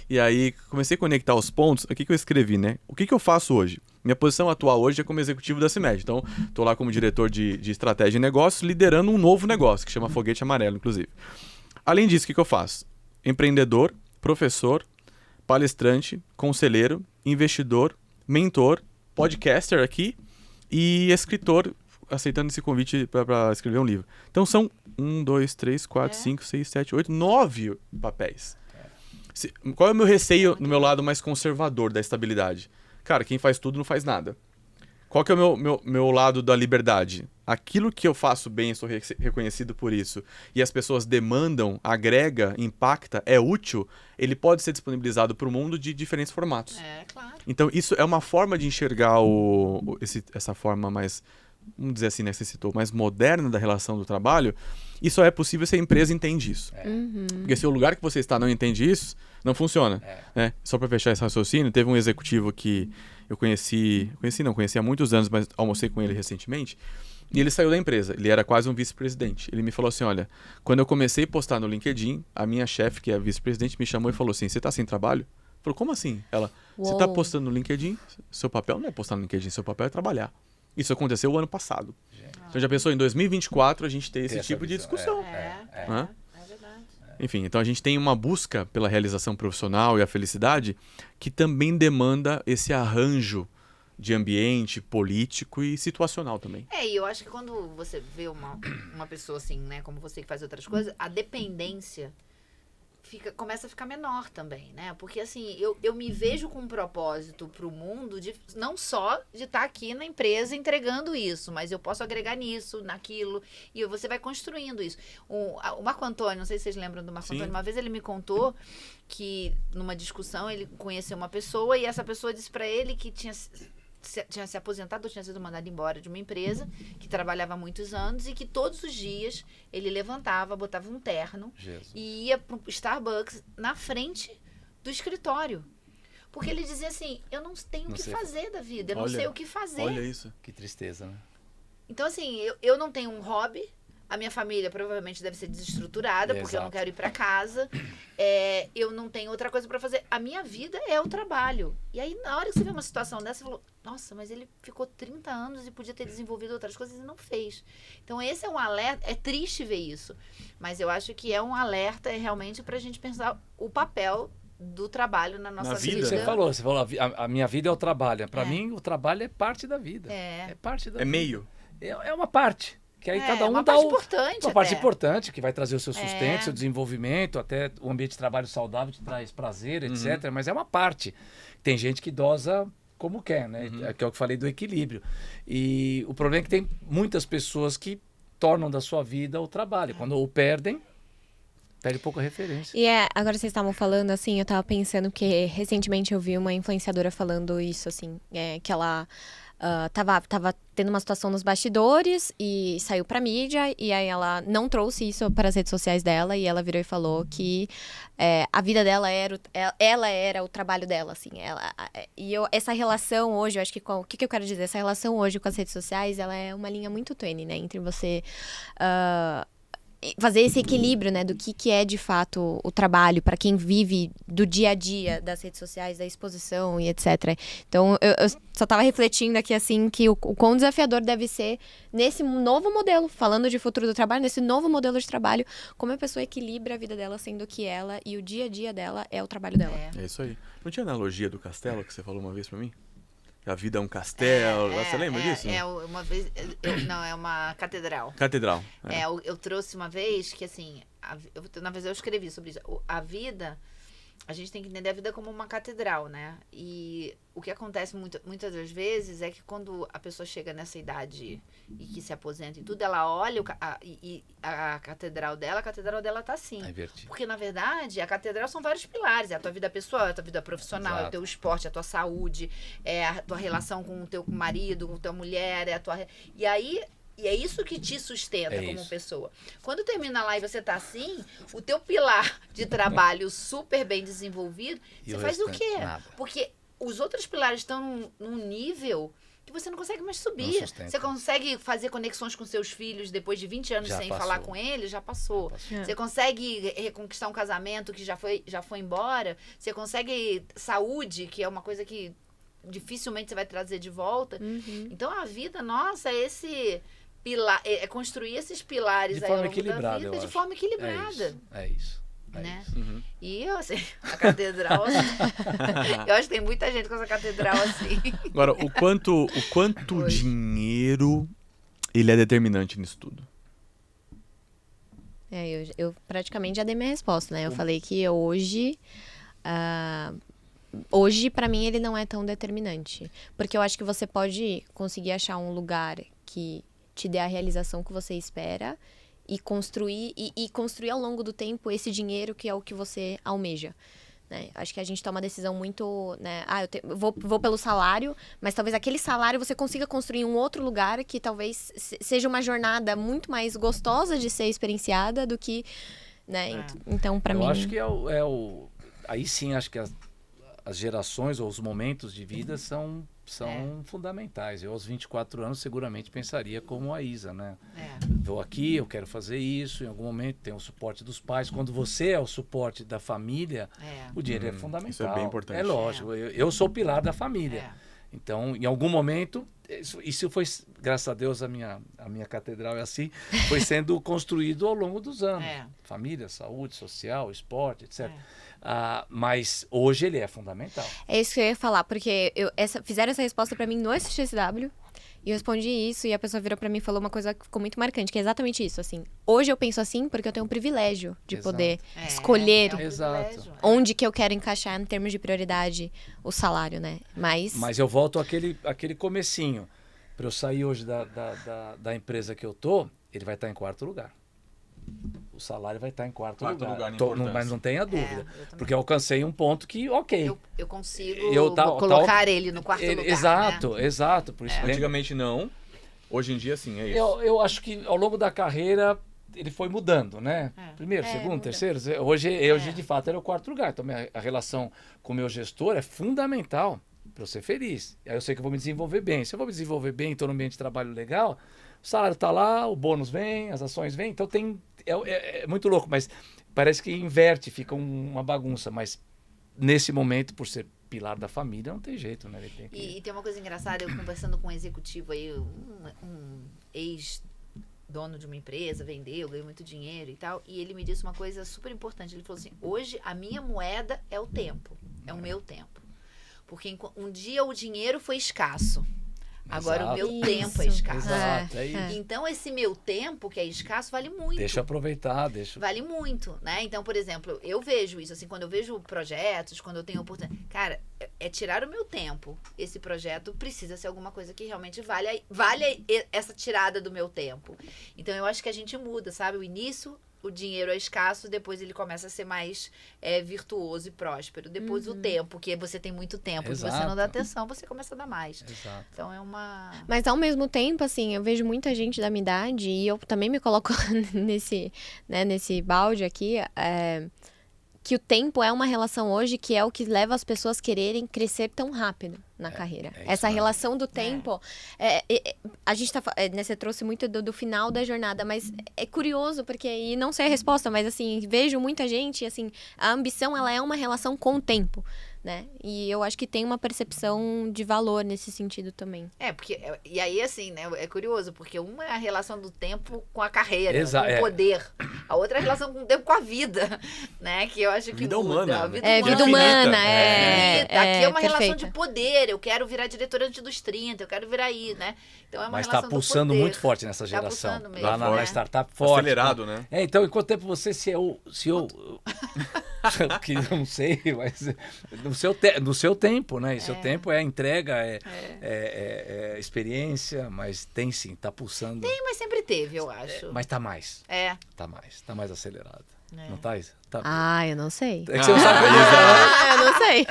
E aí, comecei a conectar os pontos, o que eu escrevi, né? O que eu faço hoje? Minha posição atual hoje é como executivo da CIMED, então tô lá como diretor de estratégia e negócios, liderando um novo negócio, que chama Foguete Amarelo, inclusive. Além disso, o que eu faço? Empreendedor, professor, palestrante, conselheiro, investidor, mentor, podcaster aqui, e escritor, aceitando esse convite para escrever um livro. Então são 1, 2, 3, 4, 5, 6, 7, 8, 9 papéis. Qual é o meu receio no meu lado mais conservador da estabilidade? Cara, quem faz tudo não faz nada. Qual que é o meu lado da liberdade? Aquilo que eu faço bem, sou reconhecido por isso, e as pessoas demandam, agrega, impacta, é útil, ele pode ser disponibilizado para o mundo de diferentes formatos. É, claro. Então, isso é uma forma de enxergar essa forma mais, vamos dizer assim, né, que você citou, mais moderna da relação do trabalho, e só é possível se a empresa entende isso. Porque se o lugar que você está não entende isso, não funciona. Né? Só para fechar esse raciocínio, teve um executivo que eu conheci há muitos anos, mas almocei com ele recentemente, e ele saiu da empresa, ele era quase um vice-presidente. Ele me falou assim, olha, quando eu comecei a postar no LinkedIn, a minha chefe, que é vice-presidente, me chamou e falou assim, você está sem trabalho? Falou, como assim? Ela, você está postando no LinkedIn? Seu papel não é postar no LinkedIn, seu papel é trabalhar. Isso aconteceu o ano passado. Então já pensou, em 2024 a gente ter esse tipo de discussão. É verdade. Enfim, então a gente tem uma busca pela realização profissional e a felicidade que também demanda esse arranjo de ambiente político e situacional também. E eu acho que quando você vê uma pessoa assim, né, como você que faz outras coisas, a dependência começa a ficar menor também, né? Porque assim, eu me vejo com um propósito pro mundo não só de estar aqui na empresa entregando isso, mas eu posso agregar nisso, naquilo, e você vai construindo isso. O Marco Antônio, não sei se vocês lembram do Marco Antônio, uma vez ele me contou que numa discussão ele conheceu uma pessoa e essa pessoa disse para ele que tinha se aposentado, tinha sido mandado embora de uma empresa que trabalhava há muitos anos e que todos os dias ele levantava, botava um terno e ia pro Starbucks na frente do escritório. Porque ele dizia assim, eu não tenho o que fazer da vida, eu não sei o que fazer. Olha isso. Que tristeza, né? Então assim, eu não tenho um hobby, a minha família provavelmente deve ser desestruturada, porque eu não quero ir para casa. Eu não tenho outra coisa para fazer. A minha vida é o trabalho. E aí, na hora que você vê uma situação dessa, você falou, nossa, mas ele ficou 30 anos e podia ter desenvolvido outras coisas e não fez. Então, esse é um alerta. É triste ver isso. Mas eu acho que é um alerta realmente para a gente pensar o papel do trabalho na nossa vida. Você falou a minha vida é o trabalho. Para mim, o trabalho é parte da vida. É parte da vida. Meio. É uma parte. Que aí cada um uma dá parte importante. Uma parte importante, que vai trazer o seu sustento, seu desenvolvimento, até o ambiente de trabalho saudável te traz prazer, etc. Mas é uma parte. Tem gente que dosa como quer, né? Que é o que eu falei do equilíbrio. E o problema é que tem muitas pessoas que tornam da sua vida o trabalho. Quando o perdem, Perde pouca referência. E agora vocês estavam falando, assim, eu tava pensando que recentemente eu vi uma influenciadora falando isso, assim, que ela tava tendo uma situação nos bastidores e saiu pra mídia, e aí ela não trouxe isso para as redes sociais dela, e ela virou e falou que a vida dela ela era o trabalho dela, assim. Essa relação hoje, eu acho que o que eu quero dizer? Essa relação hoje com as redes sociais, ela é uma linha muito tênue, né? Entre você fazer esse equilíbrio, né, do que é de fato o trabalho para quem vive do dia a dia das redes sociais, da exposição e etc. Então, eu só estava refletindo aqui, assim, que o quão desafiador deve ser nesse novo modelo, falando de futuro do trabalho, nesse novo modelo de trabalho, como a pessoa equilibra a vida dela, sendo que ela e o dia a dia dela é o trabalho dela. É isso aí. Não tinha analogia do castelo que você falou uma vez para mim? A vida é um castelo. Você lembra disso? Uma vez. Não, é uma catedral. Catedral. Eu trouxe uma vez que, assim. Na verdade, eu escrevi sobre isso. A vida. A gente tem que entender a vida como uma catedral, né? E o que acontece muitas das vezes é que quando a pessoa chega nessa idade e que se aposenta e tudo, ela olha a catedral dela tá assim. Porque, na verdade, a catedral são vários pilares. É a tua vida pessoal, é a tua vida profissional, é o teu esporte, é a tua saúde, é a tua relação com o teu marido, com a tua mulher, E aí... E é isso que te sustenta como pessoa. Quando termina lá e você tá assim, o teu pilar de trabalho super bem desenvolvido, você faz o quê? Nada. Porque os outros pilares estão num nível que você não consegue mais subir. Você consegue fazer conexões com seus filhos depois de 20 anos sem falar com eles? Já passou. Você consegue reconquistar um casamento que já foi embora? Você consegue saúde, que é uma coisa que dificilmente você vai trazer de volta? Então, a vida, nossa, é esse... construir esses pilares de forma equilibrada, da vida, de forma equilibrada. É isso. Né? E eu, assim, a catedral, eu acho que tem muita gente com essa catedral assim. Agora, o quanto dinheiro ele é determinante nisso tudo? Eu praticamente já dei minha resposta, né? Eu falei que hoje para mim ele não é tão determinante, porque eu acho que você pode conseguir achar um lugar que te dê a realização que você espera e construir ao longo do tempo esse dinheiro que é o que você almeja, né? Acho que a gente toma uma decisão muito, né? Eu vou pelo salário, mas talvez aquele salário você consiga construir um outro lugar que talvez seja uma jornada muito mais gostosa de ser experienciada do que, né? Então, para mim... Eu acho que aí sim, acho que as gerações ou os momentos de vida são fundamentais. Eu, aos 24 anos, seguramente pensaria como a Isa, né? Estou aqui, eu quero fazer isso, em algum momento tem o suporte dos pais. Quando você é o suporte da família, o dinheiro é fundamental. Isso é bem importante. É lógico, eu sou o pilar da família. Então, em algum momento, isso foi, graças a Deus, a minha catedral é assim, foi sendo construído ao longo dos anos. Família, saúde, social, esporte, etc. Mas hoje ele é fundamental. É isso que eu ia falar, porque fizeram essa resposta pra mim no SXSW, e eu respondi isso, e a pessoa virou pra mim e falou uma coisa que ficou muito marcante, que é exatamente isso, assim. Hoje eu penso assim porque eu tenho o privilégio de poder escolher onde que eu quero encaixar em termos de prioridade o salário, né? Mas eu volto àquele comecinho. Pra eu sair hoje da empresa que eu tô, ele vai estar em 4º lugar. O salário vai estar em 4º lugar. Mas não tenha dúvida. Porque eu alcancei um ponto que, ok. Eu consigo colocar ele no 4º lugar. Exato. Por isso, antigamente não. Hoje em dia, sim, é isso. Eu acho que ao longo da carreira ele foi mudando, né? Primeiro, segundo, terceiro. Hoje, de fato, era o 4º lugar. Então, a relação com o meu gestor é fundamental para eu ser feliz. Aí eu sei que eu vou me desenvolver bem. Se eu vou me desenvolver bem, estou num ambiente de trabalho legal, o salário está lá, o bônus vem, as ações vêm. Então é muito louco, mas parece que inverte, fica uma bagunça. Mas nesse momento, por ser pilar da família, não tem jeito, né? E tem uma coisa engraçada, eu conversando com um executivo aí, um ex-dono de uma empresa, vendeu, ganhou muito dinheiro e tal, e ele me disse uma coisa super importante. Ele falou assim: hoje a minha moeda é o tempo, é o meu tempo. Porque um dia o dinheiro foi escasso. Agora o meu tempo é escasso. Exato, é isso. Então esse meu tempo, que é escasso, vale muito. Deixa eu aproveitar, Vale muito, né? Então, por exemplo, eu vejo isso, assim, quando eu vejo projetos, quando eu tenho oportunidade... Cara, é tirar o meu tempo. Esse projeto precisa ser alguma coisa que realmente vale essa tirada do meu tempo. Então, eu acho que a gente muda, sabe? O início... o dinheiro é escasso, depois ele começa a ser mais virtuoso e próspero. Depois o tempo, que você tem muito tempo, se você não dá atenção, você começa a dar mais. Exato. Então é uma... Mas ao mesmo tempo, assim, eu vejo muita gente da minha idade, e eu também me coloco nesse balde aqui, que o tempo é uma relação hoje que é o que leva as pessoas a quererem crescer tão rápido na carreira. Essa relação do tempo, a gente você trouxe muito do final da jornada, mas é curioso, porque, e não sei a resposta, mas assim, vejo muita gente, assim, a ambição, ela é uma relação com o tempo, né? E eu acho que tem uma percepção de valor nesse sentido também. Porque, e aí assim, né, é curioso, porque uma é a relação do tempo com a carreira, com o poder. A outra é a relação com o tempo com a vida, né? Que eu acho que vida humana. Vida humana, Aqui é uma perfeita. relação de poder, eu quero virar diretora antes dos 30, eu quero virar aí, né? Então é uma Mas relação está pulsando muito forte nessa geração. Pulsando mesmo, lá na startup forte. Acelerado, né? Então, em quanto tempo você se eu que eu não sei, mas no seu tempo, né? E seu tempo é entrega, é experiência, mas tem sim, tá pulsando. Tem, mas sempre teve, eu acho. Mas tá mais. Tá mais acelerado. Não tá isso? Tá. Eu não sei. É que você não sabe. Eu não sei.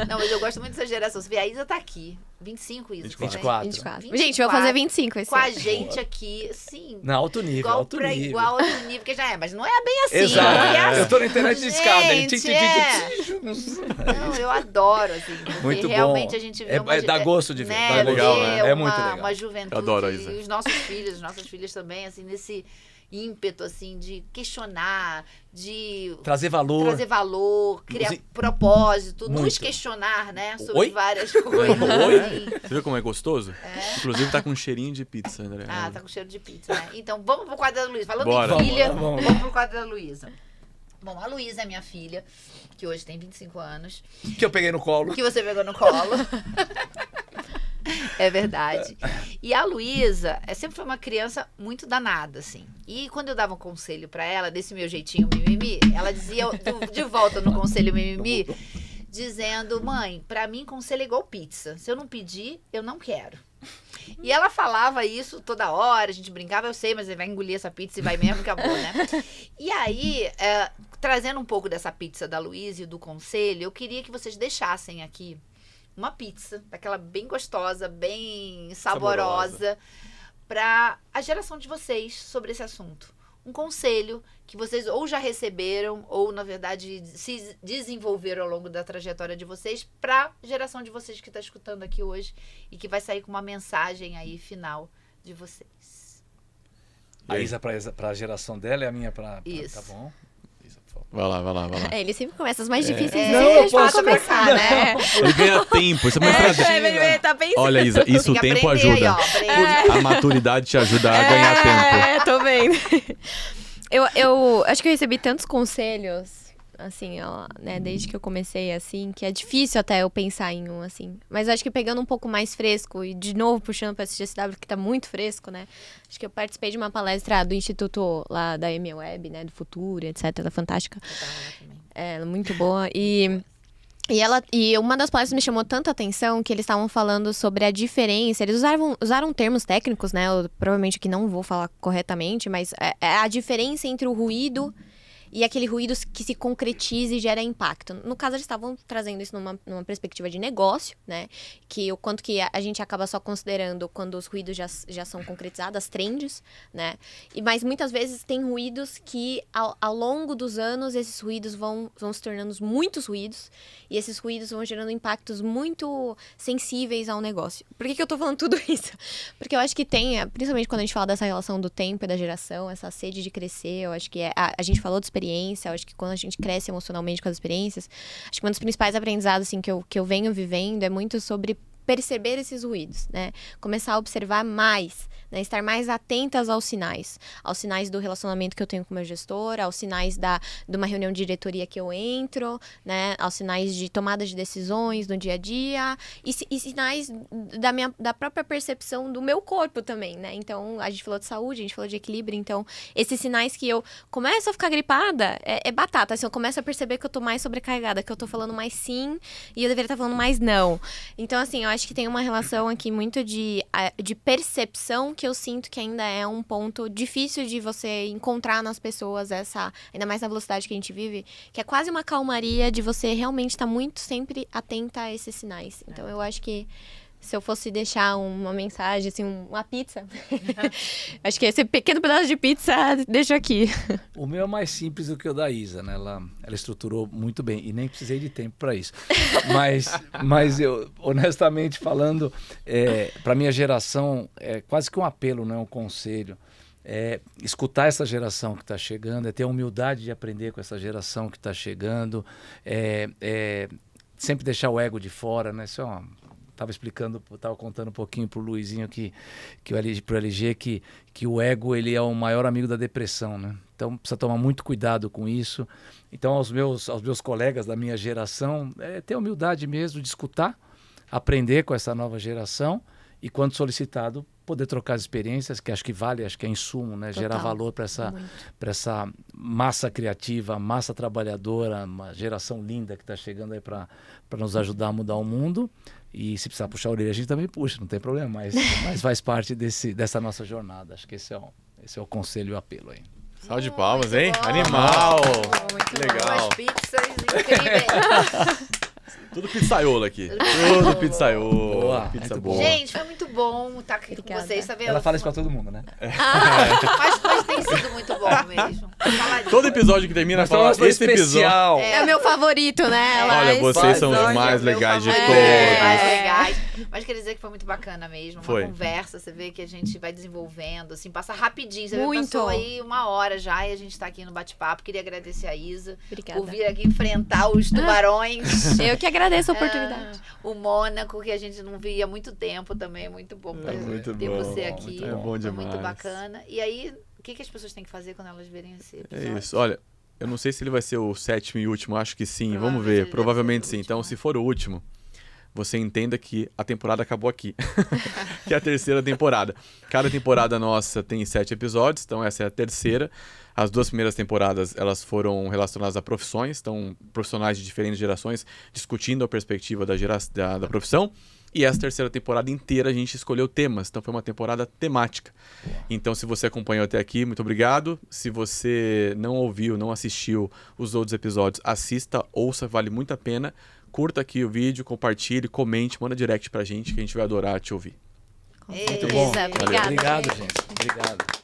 Não, mas eu gosto muito dessa geração. Você vê, a Isa tá aqui. 25, Isa. 24. Gente, eu vou fazer 25 esse com ano. a gente aqui, sim. Não, alto nível, igual alto nível. Igual alto nível, que já é. Mas não é bem assim. Exato. Eu tô na internet de escada. Não, eu adoro, assim. Muito realmente bom. A gente vê dá gosto de ver. Né, tá legal, né? É muito legal. Uma juventude. Eu adoro a Isa. E os nossos filhos, as nossas filhas também, assim, nesse ímpeto, assim, de questionar, de trazer valor, criar propósito, nos questionar, né, sobre várias coisas. Você viu como é gostoso? Inclusive tá com um cheirinho de pizza, André. Tá com cheiro de pizza, né? Então, vamos pro quadro da Luísa. Falando Bora. em filha, Vamos. vamos pro quadro da Luísa. Bom, a Luísa é minha filha, que hoje tem 25 anos. Que eu peguei no colo. Que você pegou no colo. É verdade. E a Luísa sempre foi uma criança muito danada, assim. E quando eu dava um conselho pra ela, desse meu jeitinho mimimi, ela dizia, de volta no conselho mimimi, dizendo, mãe, pra mim conselho é igual pizza. Se eu não pedir, eu não quero. E ela falava isso toda hora, a gente brincava, eu sei, mas ele vai engolir essa pizza e vai mesmo, acabou, né? E aí, trazendo um pouco dessa pizza da Luísa e do conselho, eu queria que vocês deixassem aqui uma pizza, daquela bem gostosa, bem saborosa, para a geração de vocês sobre esse assunto. Um conselho que vocês ou já receberam, ou, na verdade, se desenvolveram ao longo da trajetória de vocês, para a geração de vocês que está escutando aqui hoje e que vai sair com uma mensagem aí final de vocês. A Isa para a geração dela e a minha para... Isso. Tá bom? Vai lá. Ele sempre começa as mais difíceis. Não, eu posso começar, né? Ele ganha tempo, isso é uma estratégia. Tá pensando. Olha, Isa, isso o tempo ajuda. Aí, A maturidade te ajuda a ganhar tempo. Tô vendo. Eu acho que eu recebi tantos conselhos, assim, né, desde que eu comecei, assim, que é difícil até eu pensar em um, assim. Mas eu acho que pegando um pouco mais fresco, e de novo puxando pra SGSW, que tá muito fresco, né? Acho que eu participei de uma palestra do Instituto lá da MWeb, né, do Futuro, etc, da Fantástica. Muito boa. E uma das palestras me chamou tanta atenção que eles estavam falando sobre a diferença. Eles usaram termos técnicos, né? Eu, provavelmente que não vou falar corretamente, mas é a diferença entre o ruído e aquele ruído que se concretiza e gera impacto. No caso, eles estavam trazendo isso numa perspectiva de negócio, né? Que o quanto que a gente acaba só considerando quando os ruídos já são concretizados, as trends, né? Mas muitas vezes tem ruídos que, ao longo dos anos, esses ruídos vão se tornando muitos ruídos, e esses ruídos vão gerando impactos muito sensíveis ao negócio. Por que eu tô falando tudo isso? Porque eu acho que tem, principalmente quando a gente fala dessa relação do tempo e da geração, essa sede de crescer, eu acho que a gente falou de experiência, eu acho que quando a gente cresce emocionalmente com as experiências, acho que um dos principais aprendizados, assim, que eu venho vivendo é muito sobre perceber esses ruídos, né? Começar a observar mais, né? Estar mais atentas aos sinais do relacionamento que eu tenho com o meu gestor, aos sinais de uma reunião de diretoria que eu entro, né? Aos sinais de tomada de decisões no dia a dia e sinais da própria percepção do meu corpo também, né? Então, a gente falou de saúde, a gente falou de equilíbrio, então, esses sinais que eu começo a ficar gripada, é batata, assim, eu começo a perceber que eu tô mais sobrecarregada, que eu tô falando mais sim e eu deveria estar falando mais não. Então, assim, eu acho que tem uma relação aqui muito de percepção que eu sinto que ainda é um ponto difícil de você encontrar nas pessoas, ainda mais na velocidade que a gente vive, que é quase uma calmaria de você realmente estar muito sempre atenta a esses sinais. Então, eu acho que se eu fosse deixar uma mensagem, assim, uma pizza, acho que esse pequeno pedaço de pizza, deixo aqui. O meu é mais simples do que o da Isa, né? Ela estruturou muito bem e nem precisei de tempo para isso. Mas eu, honestamente falando, para minha geração, é quase que um apelo, né? Um conselho. Escutar essa geração que está chegando, ter a humildade de aprender com essa geração que está chegando, sempre deixar o ego de fora, né? Isso é estava contando um pouquinho pro Luizinho pro LG que o ego ele é o maior amigo da depressão, né? Então precisa tomar muito cuidado com isso. Então aos meus colegas da minha geração, ter humildade mesmo de escutar, aprender com essa nova geração e quando solicitado poder trocar as experiências, que acho que é insumo, né? Gerar valor para essa massa criativa, massa trabalhadora, uma geração linda que está chegando aí para nos ajudar a mudar o mundo. E se precisar puxar a orelha, a gente também puxa, não tem problema, mas faz parte dessa nossa jornada. Acho que esse é o conselho e o apelo aí. Salve de palmas, hein? Bom. Animal! Muito legal. As pizzas incríveis. Tudo pizzaiolo aqui. Tudo pizzaiolo. Boa. Pizza boa. Gente, foi muito bom estar aqui com vocês, tá vendo? Ela fala isso pra todo mundo, né? Mas tem sido muito bom mesmo. Todo episódio que termina fala esse episódio. É o meu favorito, né? Olha, vocês são os mais legais de todos. Mais legais. Mas queria dizer que foi muito bacana mesmo. Uma conversa, você vê que a gente vai desenvolvendo, assim, passa rapidinho. Você vê que passou aí 1 hora já e a gente tá aqui no bate-papo. Queria agradecer a Isa por vir aqui enfrentar os tubarões. Eu que agradeço a oportunidade. O Mônaco, que a gente não via há muito tempo também. É muito bom ter você aqui. É bom demais. Muito bacana. E aí, o que as pessoas têm que fazer quando elas verem esse episódio? É isso. Olha, eu não sei se ele vai ser o 7º e último. Acho que sim. Vamos ver. Provavelmente sim. Então, se for o último, você entenda que a temporada acabou aqui. Que é a 3ª temporada. Cada temporada nossa tem 7 episódios, então essa é a 3ª. As 2 primeiras temporadas, elas foram relacionadas a profissões, então profissionais de diferentes gerações discutindo a perspectiva da profissão. E essa 3ª temporada inteira a gente escolheu temas, então foi uma temporada temática. Então, se você acompanhou até aqui, muito obrigado. Se você não ouviu, não assistiu os outros episódios, assista, ouça, vale muito a pena. Curta aqui o vídeo, compartilhe, comente, manda direct pra gente, que a gente vai adorar te ouvir. Muito bom. Obrigada. Obrigado, gente. Obrigado.